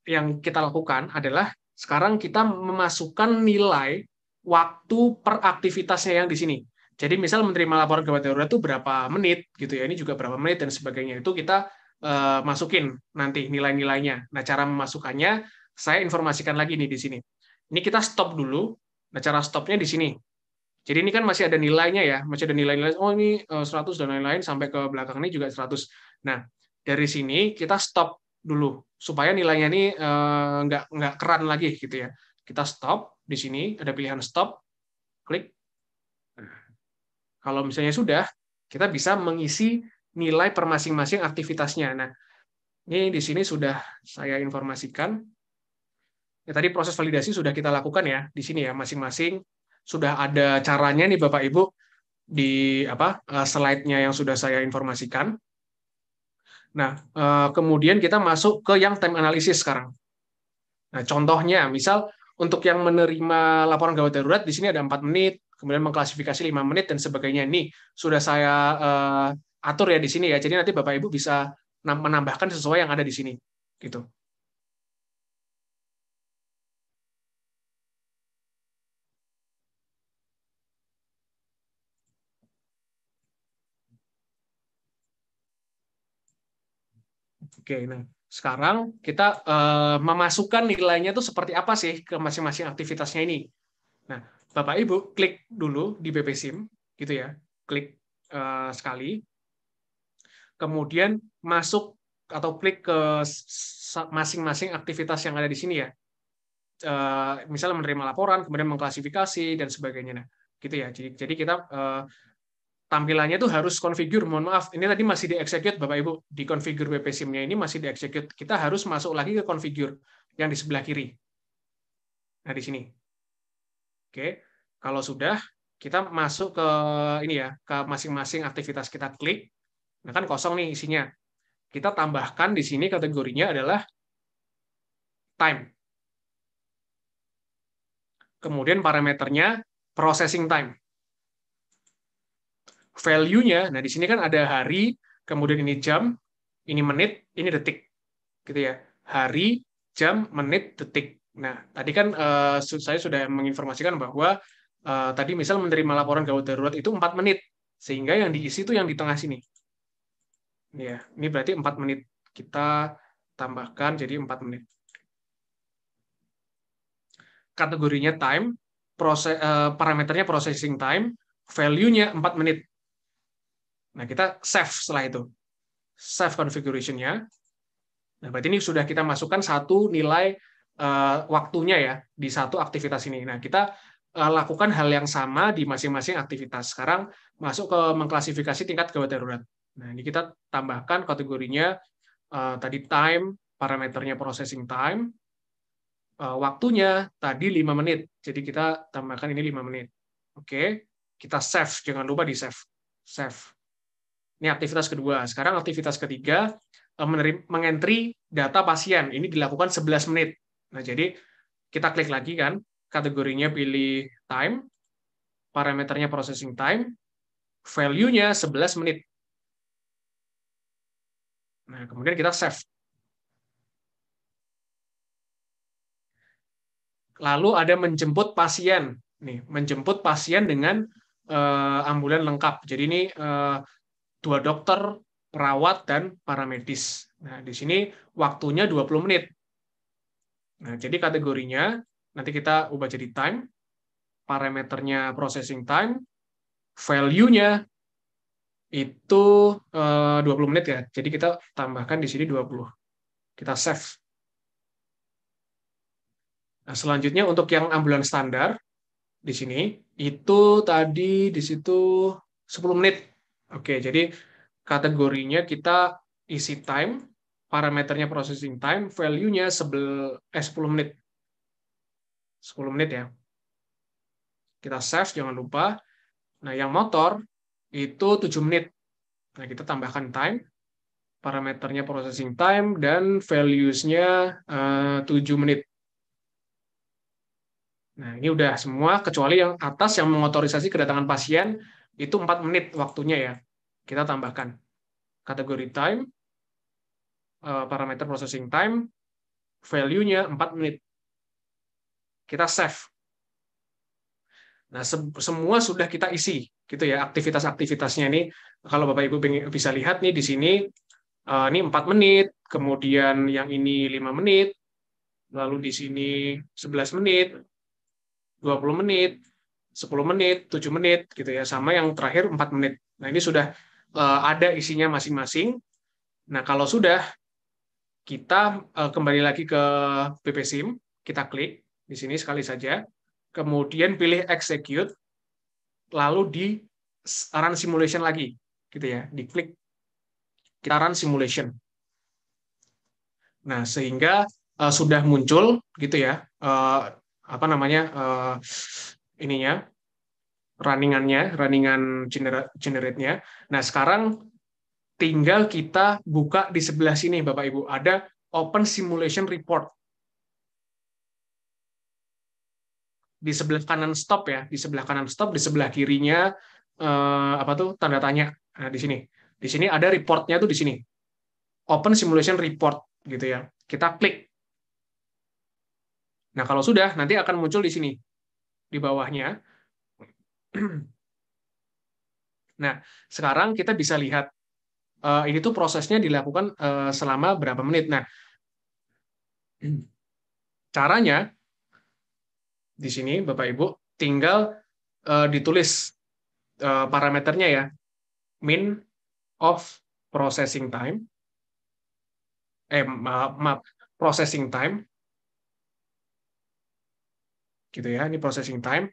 Speaker 2: yang kita lakukan adalah sekarang kita memasukkan nilai waktu per aktivitasnya yang di sini. Jadi misal menerima laporan gawat darurat itu berapa menit gitu ya, ini juga berapa menit dan sebagainya. Itu kita masukin nanti nilai-nilainya. Nah, cara memasukkannya saya informasikan lagi nih di sini. Ini kita stop dulu. Nah, cara stopnya di sini. Jadi ini kan masih ada nilainya ya, masih ada nilai-nilai, oh ini 100 dan lain-lain, sampai ke belakang ini juga 100. Nah, dari sini kita stop dulu supaya nilainya ini nggak keran lagi gitu ya. Kita stop di sini, ada pilihan stop, klik. Kalau misalnya sudah, kita bisa mengisi nilai per masing-masing aktivitasnya. Nah, ini di sini sudah saya informasikan. Ya, tadi proses validasi sudah kita lakukan ya di sini ya, masing-masing sudah ada caranya nih Bapak Ibu di apa slide-nya yang sudah saya informasikan. Nah, kemudian kita masuk ke yang time analysis sekarang. Nah, contohnya, misal untuk yang menerima laporan gawat darurat di sini ada 4 menit, kemudian mengklasifikasi 5 menit dan sebagainya. Ini sudah saya atur ya di sini ya. Jadi nanti Bapak Ibu bisa menambahkan sesuai yang ada di sini. Gitu. Oke, nah sekarang kita memasukkan nilainya itu seperti apa sih ke masing-masing aktivitasnya ini. Nah, Bapak Ibu klik dulu di BP SIM, gitu ya, klik sekali, kemudian masuk atau klik ke masing-masing aktivitas yang ada di sini ya. Misalnya menerima laporan, kemudian mengklasifikasi dan sebagainya. Nah, gitu ya. Jadi kita tampilannya itu harus configure. Mohon maaf, ini tadi masih di-execute Bapak Ibu. Di configure BP SIM-nya ini masih di-execute. Kita harus masuk lagi ke configure yang di sebelah kiri. Nah, di sini. Oke. Kalau sudah, kita masuk ke ini ya, ke masing-masing aktivitas, kita klik. Nah, kan kosong nih isinya. Kita tambahkan di sini kategorinya adalah time. Kemudian parameternya processing time. Value-nya, nah di sini kan ada hari, kemudian ini jam, Ini menit, ini detik, gitu ya. Hari, jam, menit, detik. Nah, tadi kan saya sudah menginformasikan bahwa tadi misal menerima laporan gawat darurat itu 4 menit, sehingga yang diisi itu yang di tengah sini. Ya, ini berarti 4 menit. Kita tambahkan jadi 4 menit. Kategorinya time, parameternya processing time, value-nya 4 menit. Nah, kita save setelah itu. Save configuration-nya. Nah, berarti ini sudah kita masukkan satu nilai waktunya ya di satu aktivitas ini. Nah, kita lakukan hal yang sama di masing-masing aktivitas. Sekarang masuk ke mengklasifikasi tingkat gawat darurat. Nah, ini kita tambahkan kategorinya tadi time, parameternya processing time, waktunya tadi 5 menit. Jadi kita tambahkan ini 5 menit. Oke, kita save, jangan lupa di save. Save. Ini aktivitas kedua. Sekarang aktivitas ketiga, mengentry data pasien. Ini dilakukan 11 menit. Nah, jadi kita klik lagi kan, kategorinya pilih time, parameternya processing time, value-nya 11 menit. Nah, kemudian kita save. Lalu ada menjemput pasien. Nih, menjemput pasien dengan ambulan lengkap. Jadi ini 2 dokter, perawat, dan paramedis. Nah, di sini waktunya 20 menit. Nah, jadi kategorinya nanti kita ubah jadi time, parameternya processing time, value-nya itu 20 menit ya. Jadi kita tambahkan di sini 20. Kita save. Nah, selanjutnya untuk yang ambulan standar di sini itu tadi di situ 10 menit. Oke, jadi kategorinya kita isi time, parameternya processing time, value-nya 10 menit. 10 menit ya. Kita save, jangan lupa. Nah, yang motor itu 7 menit. Nah, kita tambahkan time, parameternya processing time, dan values-nya 7 menit. Nah, ini udah semua, kecuali yang atas yang mengotorisasi kedatangan pasien, itu 4 menit waktunya ya. Kita tambahkan kategori time, parameter processing time, value-nya 4 menit. Kita save. Nah, semua sudah kita isi, gitu ya, aktivitas-aktivitasnya ini. Kalau Bapak Ibu bisa lihat nih di sini, ini 4 menit, kemudian yang ini 5 menit, lalu di sini 11 menit, 20 menit, 10 menit, 7 menit, gitu ya, sama yang terakhir 4 menit. Nah, ini sudah ada isinya masing-masing. Nah, kalau sudah, kita kembali lagi ke BPSIM, kita klik di sini sekali saja, kemudian pilih execute, lalu di run simulation lagi, gitu ya, diklik kita run simulation. Nah, sehingga sudah muncul gitu ya, apa namanya ininya, runningan generate-nya. Nah, sekarang tinggal kita buka di sebelah sini, Bapak Ibu, ada Open Simulation Report. Di sebelah kanan stop ya, di sebelah kanan stop, di sebelah kirinya apa tuh tanda tanya. Nah, di sini. Di sini ada reportnya tuh di sini. Open Simulation Report gitu ya. Kita klik. Nah, kalau sudah nanti akan muncul di sini di bawahnya. Nah, sekarang kita bisa lihat ini tuh prosesnya dilakukan selama berapa menit. Nah, caranya di sini Bapak Ibu tinggal ditulis parameternya ya. Min of processing time. Maaf, processing time. Gitu ya, ini processing time.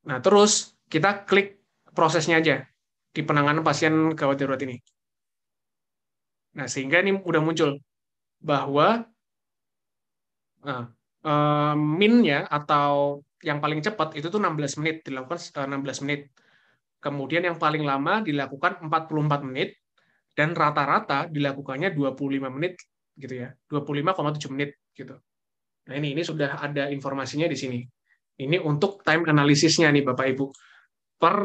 Speaker 2: Nah, terus kita klik prosesnya aja di penanganan pasien gawat darurat ini. Nah, sehingga ini udah muncul bahwa min-nya atau yang paling cepat itu tuh 16 menit, dilakukan 16 menit. Kemudian yang paling lama dilakukan 44 menit, dan rata-rata dilakukannya 25 menit, gitu ya, 25,7 menit, gitu. Nah, ini sudah ada informasinya di sini. Ini untuk time analisisnya nih, Bapak Ibu. Per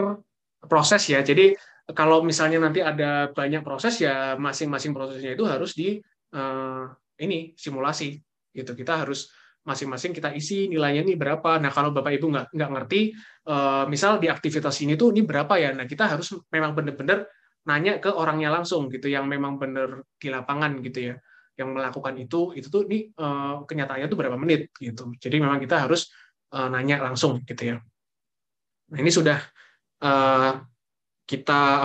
Speaker 2: proses ya, jadi kalau misalnya nanti ada banyak proses ya masing-masing prosesnya itu harus di ini simulasi gitu. Kita harus masing-masing kita isi nilainya ini berapa. Nah kalau Bapak Ibu nggak ngerti, misal di aktivitas ini tuh ini berapa ya. Nah kita harus memang benar-benar nanya ke orangnya langsung gitu, yang memang benar di lapangan gitu ya, yang melakukan itu tuh ini kenyataannya tuh berapa menit gitu. Jadi memang kita harus nanya langsung gitu ya. Nah ini sudah eh, kita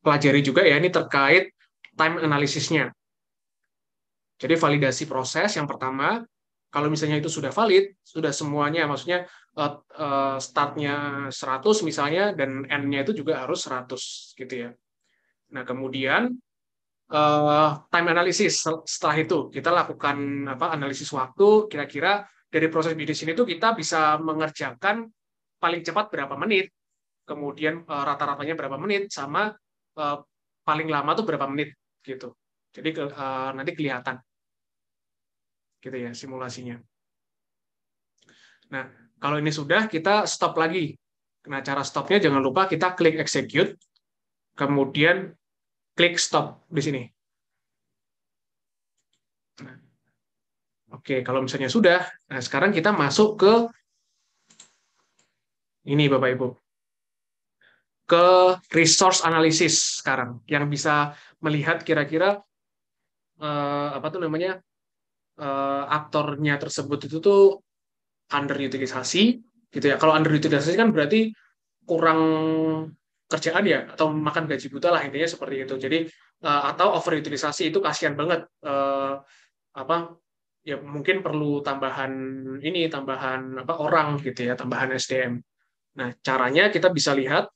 Speaker 2: pelajari juga ya, ini terkait time analysisnya. Jadi validasi proses yang pertama, kalau misalnya itu sudah valid, sudah semuanya, maksudnya startnya 100 misalnya, dan end-nya itu juga harus 100 gitu ya. Nah kemudian time analysis, setelah itu kita lakukan analisis waktu, kira-kira dari proses bisnis ini tuh kita bisa mengerjakan paling cepat berapa menit, kemudian rata-ratanya berapa menit, sama eh, paling lama tuh berapa menit gitu. Jadi nanti kelihatan gitu ya simulasinya. Nah, kalau ini sudah, kita stop lagi. Nah, cara stopnya jangan lupa kita klik execute, kemudian klik stop di sini. Nah, oke, kalau misalnya sudah, nah sekarang kita masuk ke ini Bapak Ibu, ke resource analysis sekarang, yang bisa melihat kira-kira apa tuh namanya, aktornya tersebut itu tuh underutilisasi gitu ya. Kalau underutilisasi kan berarti kurang kerjaan ya, atau makan gaji buta lah, intinya seperti itu. Jadi atau overutilisasi, itu kasihan banget, apa ya, mungkin perlu tambahan ini, tambahan orang gitu ya, tambahan SDM. Nah, caranya kita bisa lihat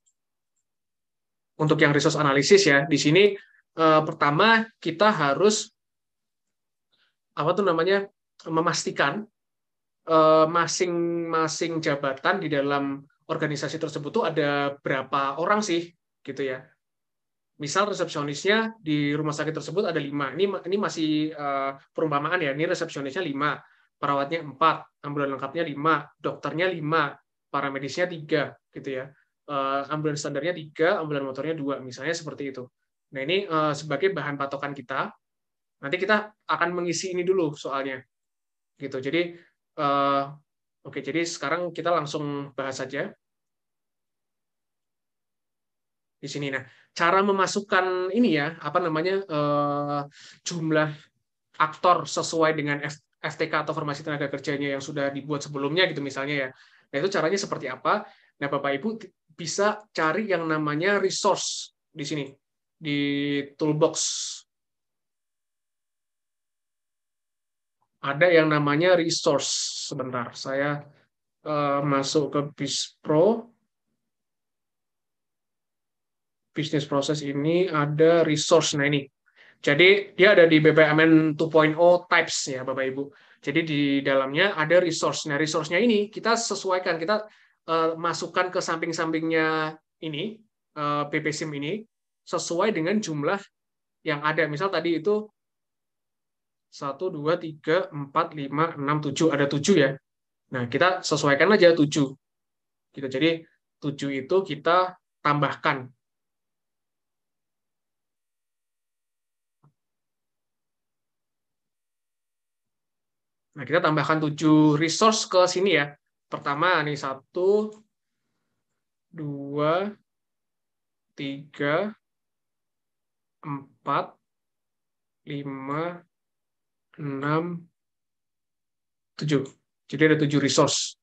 Speaker 2: untuk yang resource analysis ya. Di sini pertama kita harus tuh namanya, memastikan masing-masing jabatan di dalam organisasi tersebut tuh ada berapa orang sih gitu ya. Misal resepsionisnya di rumah sakit tersebut ada 5. Ini masih perumpamaan ya. Ini resepsionisnya 5, perawatnya 4, ambulan lengkapnya 5, dokternya 5, paramedisnya 3 gitu ya. Ambulan standarnya 3, ambulan motornya 2, misalnya seperti itu. Nah, ini sebagai bahan patokan kita. Nanti kita akan mengisi ini dulu soalnya gitu. Jadi eh, oke, jadi sekarang kita langsung bahas saja di sini. Nah, cara memasukkan ini ya, jumlah aktor sesuai dengan FTK atau formasi tenaga kerjanya yang sudah dibuat sebelumnya gitu misalnya ya. Nah, itu caranya seperti apa? Nah, Bapak Ibu bisa cari yang namanya resource di sini, di toolbox. Ada yang namanya resource. Sebentar, saya masuk ke BISPRO. Bisnis proses ini ada resource. Nah ini. Jadi dia ada di BPMN 2.0 types ya Bapak Ibu. Jadi di dalamnya ada resource. Nah resource-nya ini kita sesuaikan, kita masukkan ke samping-sampingnya ini, BPSIM ini, sesuai dengan jumlah yang ada. Misal tadi itu 1, 2, 3, 4, 5, 6, 7. Ada 7 ya. Nah kita sesuaikan aja 7. Gitu. Jadi 7 itu kita tambahkan. Nah, kita tambahkan 7 resource ke sini ya. Pertama, nih 1, 2, 3, 4, 5, 6, 7. Jadi ada 7 resource.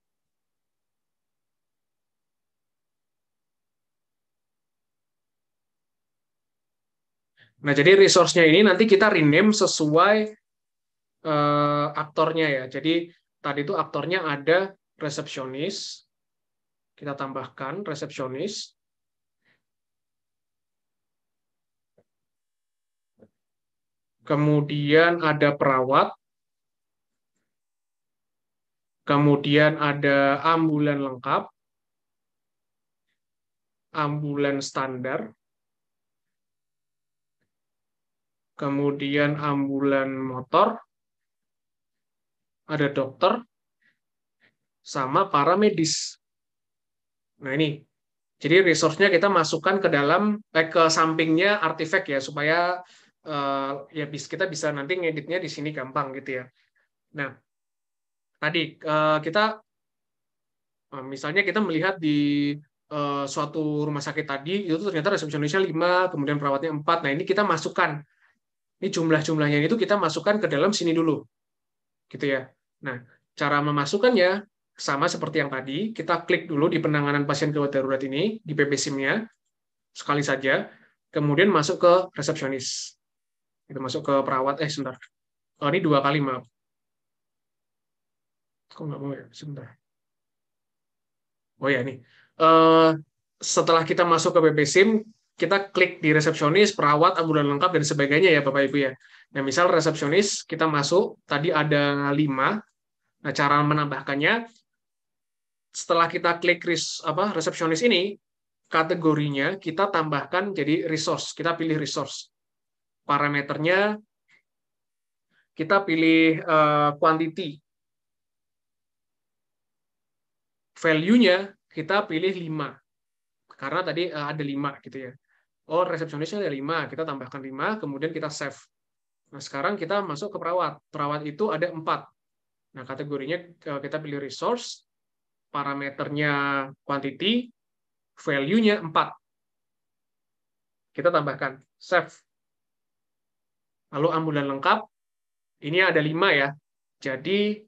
Speaker 2: Nah, jadi resource-nya ini nanti kita rename sesuai aktornya ya. Jadi tadi itu aktornya ada resepsionis. Kita tambahkan resepsionis. Kemudian ada perawat. Kemudian ada ambulan lengkap. Ambulan standar. Kemudian ambulan motor, ada dokter, sama paramedis. Nah ini, Jadi resource-nya kita masukkan ke dalam ke sampingnya artifact ya supaya ya kita bisa nanti ngeditnya di sini gampang gitu ya. Nah, tadi kita misalnya kita melihat di suatu rumah sakit tadi itu ternyata resepsionisnya 5, kemudian perawatnya 4. Nah, ini kita masukkan. Ini jumlah-jumlahnya itu kita masukkan ke dalam sini dulu. Gitu ya. Nah, cara memasukkannya sama seperti yang tadi, kita klik dulu di penanganan pasien gawat darurat ini di PPSIM-nya sekali saja, kemudian masuk ke resepsionis. Itu masuk ke perawat sebentar. Oh, ini 2 kali, maaf. Kok nggak mau ya? Sebentar. Oh ya, nih. Setelah kita masuk ke PPSIM, kita klik di resepsionis, perawat, ambulan lengkap, dan sebagainya ya Bapak Ibu ya. Nah, misal resepsionis, kita masuk, tadi ada 5. Nah, cara menambahkannya, setelah kita klik resepsionis ini, kategorinya kita tambahkan jadi resource. Kita pilih resource. Parameternya, kita pilih quantity. Value-nya, kita pilih 5. Karena tadi ada 5 gitu ya. Oh, resepsionisnya ada 5, kita tambahkan 5, kemudian kita save. Nah, sekarang kita masuk ke perawat. Perawat itu ada 4. Nah, kategorinya kita pilih resource, parameternya quantity, value-nya 4. Kita tambahkan, save. Lalu ambulan lengkap, ini ada 5 ya. Jadi,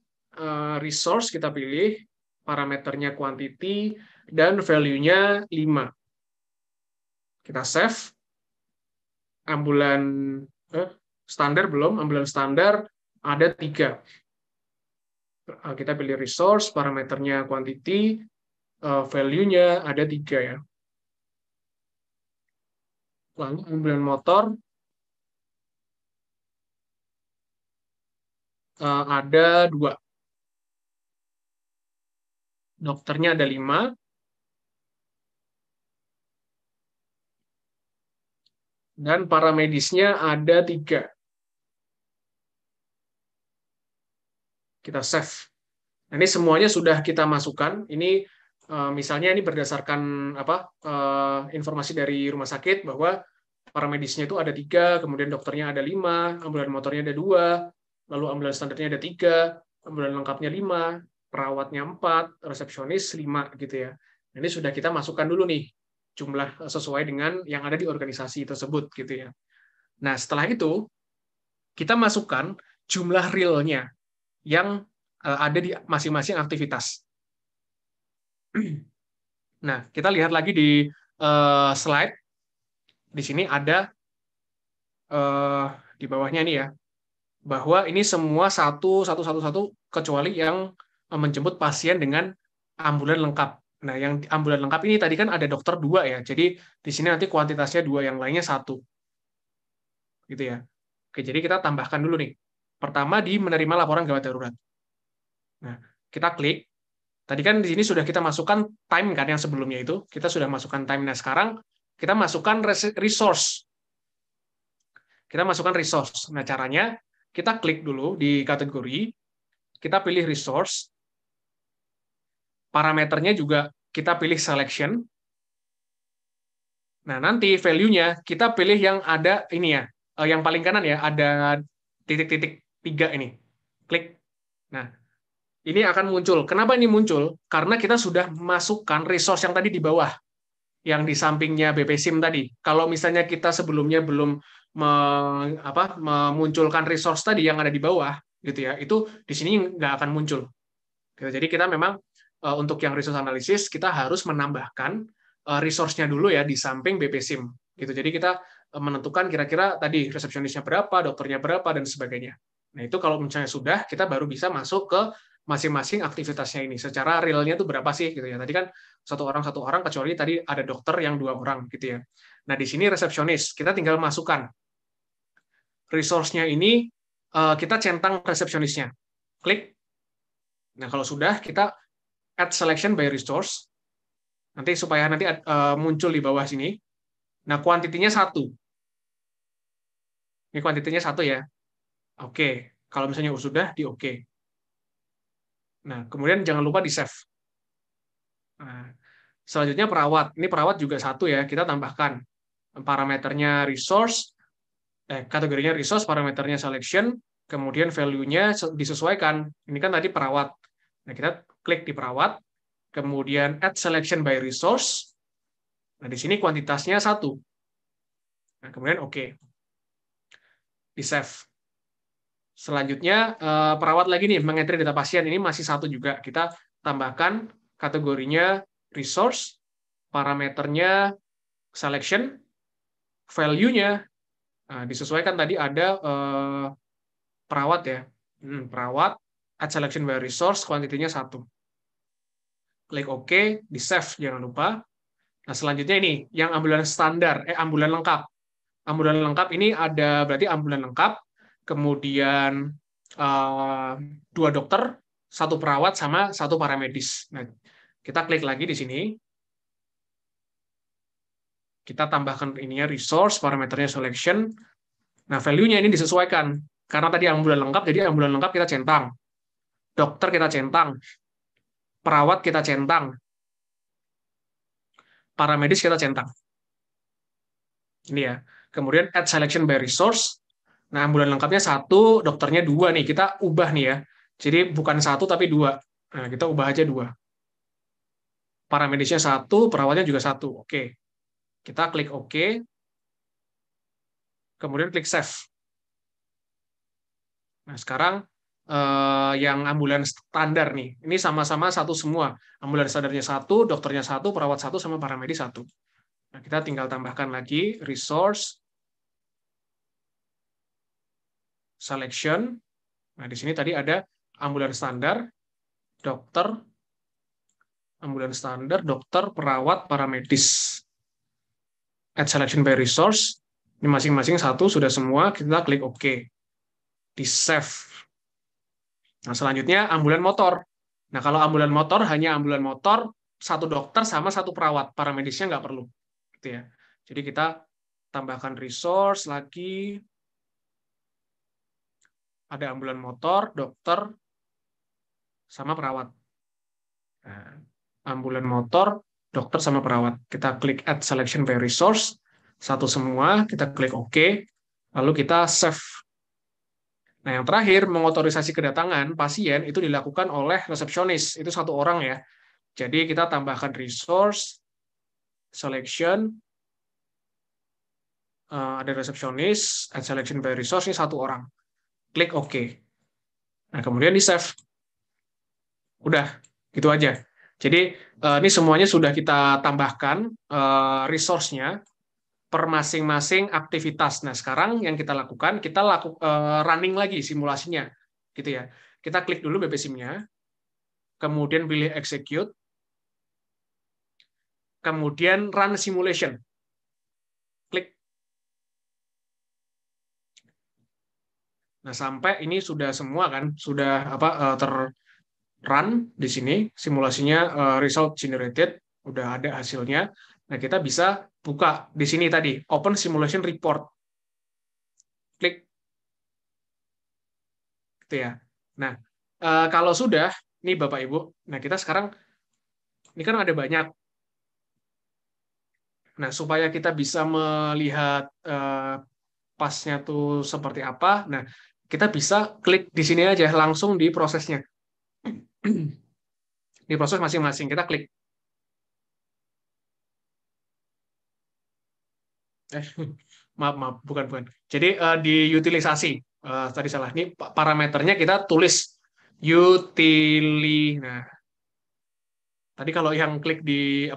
Speaker 2: resource kita pilih, parameternya quantity, dan value-nya 5. Kita save. Ambulan standar belum, ambulan standar ada 3. Kita pilih resource, parameternya quantity, value-nya ada 3 ya. Lalu ambulan motor ada 2. Dokternya ada 5. Dan paramedisnya ada 3. Kita save. Nah, ini semuanya sudah kita masukkan. Ini misalnya ini berdasarkan informasi dari rumah sakit bahwa paramedisnya itu ada 3, kemudian dokternya ada 5, ambulan motornya ada 2, lalu ambulan standarnya ada 3, ambulan lengkapnya 5, perawatnya 4, resepsionis 5 gitu ya. Nah, ini sudah kita masukkan dulu nih jumlah sesuai dengan yang ada di organisasi tersebut gitu ya. Nah, setelah itu kita masukkan jumlah realnya yang ada di masing-masing aktivitas. Nah, kita lihat lagi di slide. Di sini ada di bawahnya ini ya, bahwa ini semua satu kecuali yang menjemput pasien dengan ambulan lengkap. Nah, yang ambulan lengkap ini tadi kan ada dokter 2 ya. Jadi di sini nanti kuantitasnya 2, yang lainnya 1. Gitu ya. Oke, jadi kita tambahkan dulu nih. Pertama di menerima laporan gawat darurat. Nah, kita klik. Tadi kan di sini sudah kita masukkan time kan yang sebelumnya itu. Kita sudah masukkan time. Nah, sekarang kita masukkan resource. Kita masukkan resource. Nah, caranya kita klik dulu di kategori, kita pilih resource, parameternya juga kita pilih selection. Nah, nanti value-nya kita pilih yang ada ini ya, yang paling kanan ya, ada titik-titik 3 ini. Klik. Nah, ini akan muncul. Kenapa ini muncul? Karena kita sudah masukkan resource yang tadi di bawah, yang di sampingnya BPSIM tadi. Kalau misalnya kita sebelumnya belum memunculkan resource tadi yang ada di bawah, gitu ya, itu di sini nggak akan muncul. Jadi kita memang untuk yang resource analysis kita harus menambahkan resource-nya dulu ya di samping BPSIM. Gitu. Jadi kita menentukan kira-kira tadi resepsionisnya berapa, dokternya berapa, dan sebagainya. Nah, itu kalau misalnya sudah, kita baru bisa masuk ke masing-masing aktivitasnya ini. Secara realnya itu berapa sih gitu ya. Tadi kan satu orang kecuali tadi ada dokter yang 2 orang gitu ya. Nah, di sini resepsionis, kita tinggal masukkan resource-nya ini, kita centang resepsionisnya. Klik. Nah, kalau sudah, kita add selection by resource. Nanti supaya nanti muncul di bawah sini. Nah, kuantitinya 1. Ini kuantitinya 1 ya. Oke. Kalau misalnya sudah, di oke. Nah, kemudian jangan lupa di save. Nah, Selanjutnya perawat. Ini perawat juga satu ya, kita tambahkan parameternya resource, kategorinya resource, parameternya selection, kemudian value-nya disesuaikan. Ini kan tadi perawat. Nah, kita klik di perawat, kemudian add selection by resource. Nah, di sini kuantitasnya 1. Nah, kemudian oke. Di save. Selanjutnya perawat lagi nih mengentry data pasien, ini masih 1 juga. Kita tambahkan kategorinya resource, parameternya selection, value-nya disesuaikan tadi ada perawat ya. Perawat, add selection by resource, kuantitinya 1. Klik OK, di save jangan lupa. Nah, selanjutnya ini yang ambulan standar, ambulan lengkap. Ambulan lengkap ini ada berarti ambulan lengkap, kemudian 2 dokter, 1 perawat sama 1 paramedis. Nah, kita klik lagi di sini. Kita tambahkan ininya resource, parameternya selection. Nah, value-nya ini disesuaikan. Karena tadi ambulan lengkap, jadi ambulan lengkap kita centang. Dokter kita centang. Perawat kita centang. Paramedis kita centang. Ini ya. Kemudian add selection by resource. Nah, ambulan lengkapnya 1, dokternya 2 nih. Kita ubah nih ya. Jadi bukan 1 tapi 2. Nah, kita ubah aja 2. Paramedisnya 1, perawatnya juga 1. Oke. Kita klik OK. Kemudian klik save. Nah, sekarang yang ambulan standar nih. Ini sama-sama 1 semua. Ambulan standarnya 1, dokternya 1, perawat 1, sama paramedis 1. Nah, kita tinggal tambahkan lagi resource, selection. Nah, di sini tadi ada ambulan standar, dokter, ambulan standar, dokter, perawat, paramedis. Add selection by resource. Ini masing-masing 1 sudah semua. Kita klik OK. Di save. Nah, selanjutnya ambulan motor. Nah, kalau ambulan motor hanya ambulan motor 1 dokter sama 1 perawat, paramedisnya nggak perlu. Gitu ya. Jadi kita tambahkan resource lagi. Ada ambulan motor, dokter, sama perawat. Nah, ambulan motor, dokter, sama perawat. Kita klik add selection by resource. 1 semua, kita klik OK. Lalu kita save. Nah, yang terakhir, mengotorisasi kedatangan pasien itu dilakukan oleh resepsionis. Itu 1 orang ya. Jadi kita tambahkan resource, selection, ada resepsionis, add selection by resource, ini 1 orang. Klik OK. Nah, kemudian di save. Udah, gitu aja. Jadi ini semuanya sudah kita tambahkan resource-nya per masing-masing aktivitas. Nah, sekarang yang kita lakukan, kita running lagi simulasinya, gitu ya. Kita klik dulu BPSIM-nya, kemudian pilih execute, kemudian run simulation. Klik. Nah, sampai ini sudah semua kan, sudah run di sini simulasinya, result generated, udah ada hasilnya. Nah, kita bisa buka di sini tadi, open simulation report. Klik. Gitu ya. Nah, kalau sudah, nih Bapak Ibu, nah kita sekarang, ini kan ada banyak. Nah, supaya kita bisa melihat pasnya tuh seperti apa, nah kita bisa klik di sini aja, langsung di prosesnya. Di proses masing-masing, kita klik. Maaf, bukan. Jadi di utilisasi, tadi salah. Ini parameternya kita tulis utili. Nah, tadi kalau yang klik di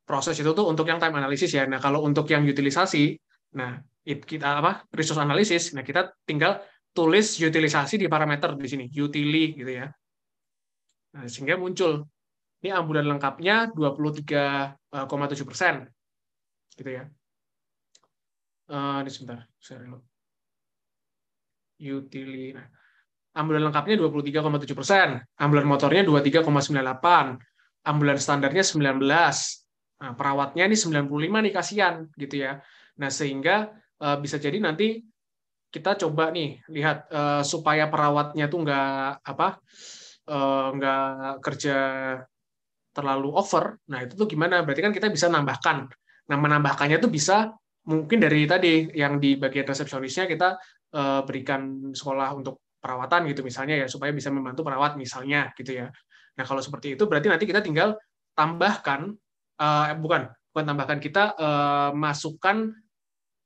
Speaker 2: proses itu tuh untuk yang time analysis ya. Nah, kalau untuk yang utilisasi, nah kita resource analysis, nah kita tinggal tulis utilisasi di parameter di sini, utili gitu ya. Nah, sehingga muncul ini ambulan lengkapnya 23,7%. Gitu ya. Ini sebentar, saya reload. Utili. Nah, ambulan lengkapnya 23,7%, ambulan motornya 23,98%, ambulan standarnya 19%. Nah, perawatnya ini 95 nih, kasihan gitu ya. Nah, sehingga bisa jadi nanti kita coba nih lihat supaya perawatnya tuh nggak kerja terlalu over, nah itu tuh gimana? Berarti kan kita bisa nambahkan. Nah, menambahkannya tuh bisa mungkin dari tadi yang di bagian resepsionisnya kita berikan sekolah untuk perawatan gitu misalnya ya, supaya bisa membantu perawat misalnya gitu ya. Nah, kalau seperti itu berarti nanti kita tinggal tambahkan, bukan tambahkan, kita masukkan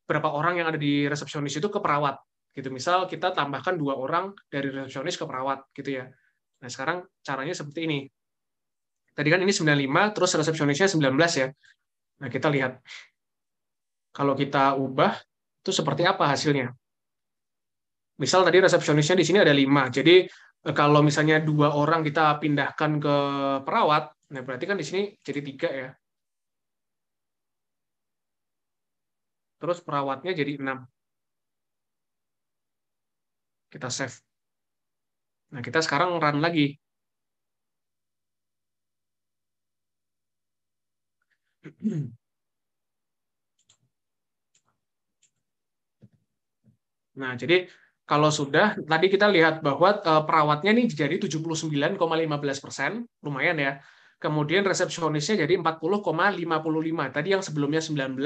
Speaker 2: berapa orang yang ada di resepsionis itu ke perawat gitu. Misal kita tambahkan 2 orang dari resepsionis ke perawat gitu ya. Nah, sekarang caranya seperti ini. Tadi kan ini 95, terus resepsionisnya 19 ya. Nah, kita lihat. Kalau kita ubah, itu seperti apa hasilnya. Misal tadi resepsionisnya di sini ada 5. Jadi, kalau misalnya 2 orang kita pindahkan ke perawat, nah berarti kan di sini jadi 3 ya. Terus perawatnya jadi 6. Kita save. Nah, kita sekarang run lagi. Nah, jadi kalau sudah, tadi kita lihat bahwa perawatnya nih jadi 79,15%, lumayan ya. Kemudian resepsionisnya jadi 40,55. Tadi yang sebelumnya 19,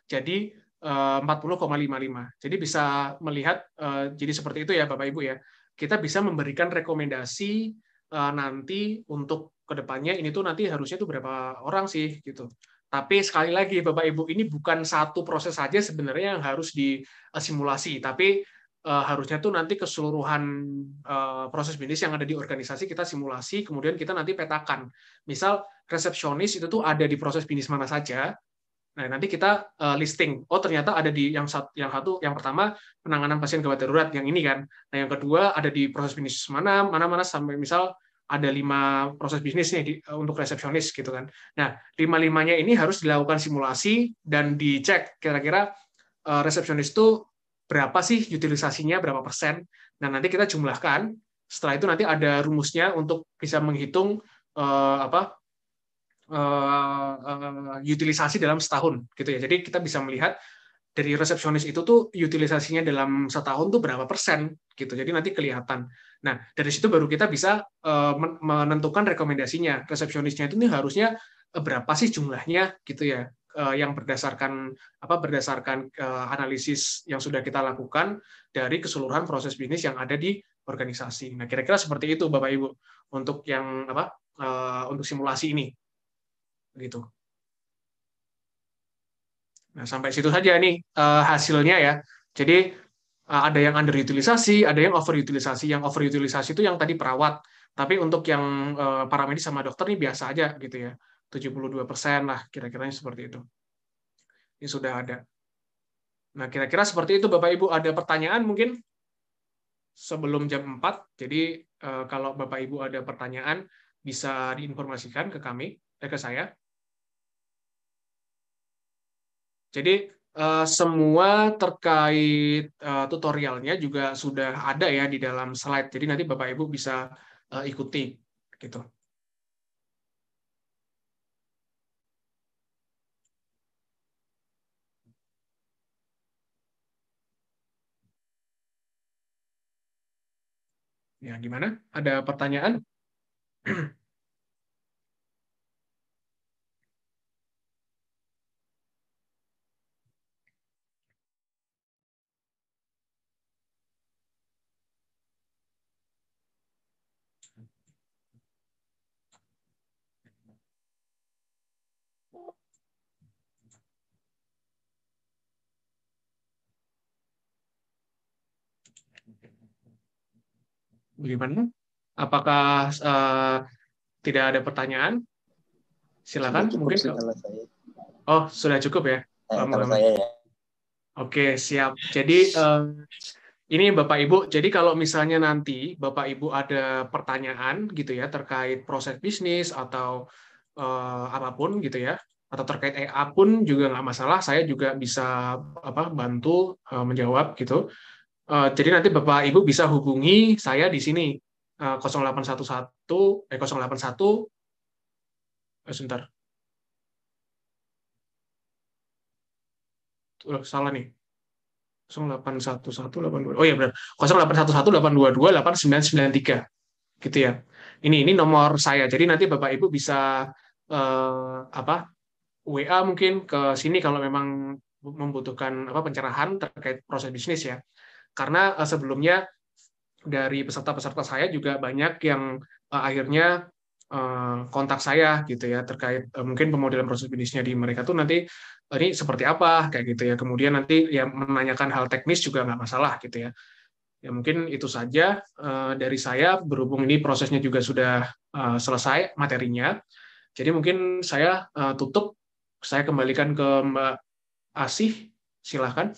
Speaker 2: jadi 40,55. Jadi bisa melihat, jadi seperti itu ya Bapak Ibu ya. Kita bisa memberikan rekomendasi nanti untuk kedepannya ini tuh nanti harusnya tuh berapa orang sih gitu. Tapi sekali lagi Bapak Ibu, ini bukan satu proses saja sebenarnya yang harus disimulasi, tapi harusnya tuh nanti keseluruhan proses bisnis yang ada di organisasi kita simulasi, kemudian kita nanti petakan. Misal resepsionis itu tuh ada di proses bisnis mana saja. Nah, nanti kita listing. Oh, ternyata ada di yang pertama penanganan pasien gawat darurat yang ini kan. Nah, yang kedua ada di proses bisnis mana sampai misal ada 5 proses bisnis nih untuk resepsionis gitu kan. Nah, 5-5-nya ini harus dilakukan simulasi dan dicek kira-kira resepsionis itu berapa sih utilisasinya, berapa persen. Nah, nanti kita jumlahkan. Setelah itu nanti ada rumusnya untuk bisa menghitung utilisasi dalam setahun gitu ya. Jadi kita bisa melihat dari resepsionis itu tuh utilisasinya dalam setahun tuh berapa persen gitu. Jadi nanti kelihatan. Nah, dari situ baru kita bisa menentukan rekomendasinya. Resepsionisnya itu nih harusnya berapa sih jumlahnya gitu ya. Yang berdasarkan analisis yang sudah kita lakukan dari keseluruhan proses bisnis yang ada di organisasi. Nah, kira-kira seperti itu Bapak Ibu untuk yang untuk simulasi ini gitu. Nah, sampai situ saja nih hasilnya ya. Jadi ada yang underutilisasi, ada yang overutilisasi. Yang overutilisasi itu yang tadi perawat. Tapi untuk yang paramedis sama dokter nih biasa aja gitu ya. 72% lah kira-kiranya seperti itu. Ini sudah ada. Nah, kira-kira seperti itu Bapak Ibu. Ada pertanyaan mungkin sebelum jam 4. Jadi kalau Bapak Ibu ada pertanyaan bisa diinformasikan ke kami, ke saya. Jadi semua terkait tutorialnya juga sudah ada ya di dalam slide. Jadi nanti Bapak Ibu bisa ikuti gitu. Ya, gimana? Ada pertanyaan? Bagaimana? Apakah tidak ada pertanyaan?
Speaker 3: Sudah
Speaker 2: Silakan.
Speaker 3: cukup
Speaker 2: Mungkin.
Speaker 3: sih kalau saya.
Speaker 2: Oh, sudah cukup ya, Pak
Speaker 3: Kalau
Speaker 2: Muhammad.
Speaker 3: saya ya.
Speaker 2: Oke, siap. Jadi ini Bapak Ibu, jadi kalau misalnya nanti Bapak Ibu ada pertanyaan gitu ya terkait proses bisnis atau apapun gitu ya, atau terkait EA pun juga nggak masalah, saya juga bisa bantu menjawab gitu. Jadi nanti Bapak Ibu bisa hubungi saya di sini 0811 sebentar. Salah nih. 0811 82. Oh iya benar. 0811 822 8993 gitu ya. Ini nomor saya. Jadi nanti Bapak Ibu bisa WA mungkin ke sini kalau memang membutuhkan pencerahan terkait proses bisnis ya. Karena sebelumnya dari peserta-peserta saya juga banyak yang akhirnya kontak saya gitu ya terkait mungkin pemodelan proses bisnisnya di mereka tuh nanti ini seperti apa kayak gitu ya. Kemudian nanti ya menanyakan hal teknis juga nggak masalah gitu ya. Ya mungkin itu saja dari saya, berhubung ini prosesnya juga sudah selesai materinya. Jadi mungkin saya tutup, saya kembalikan ke Mbak Asih, silahkan.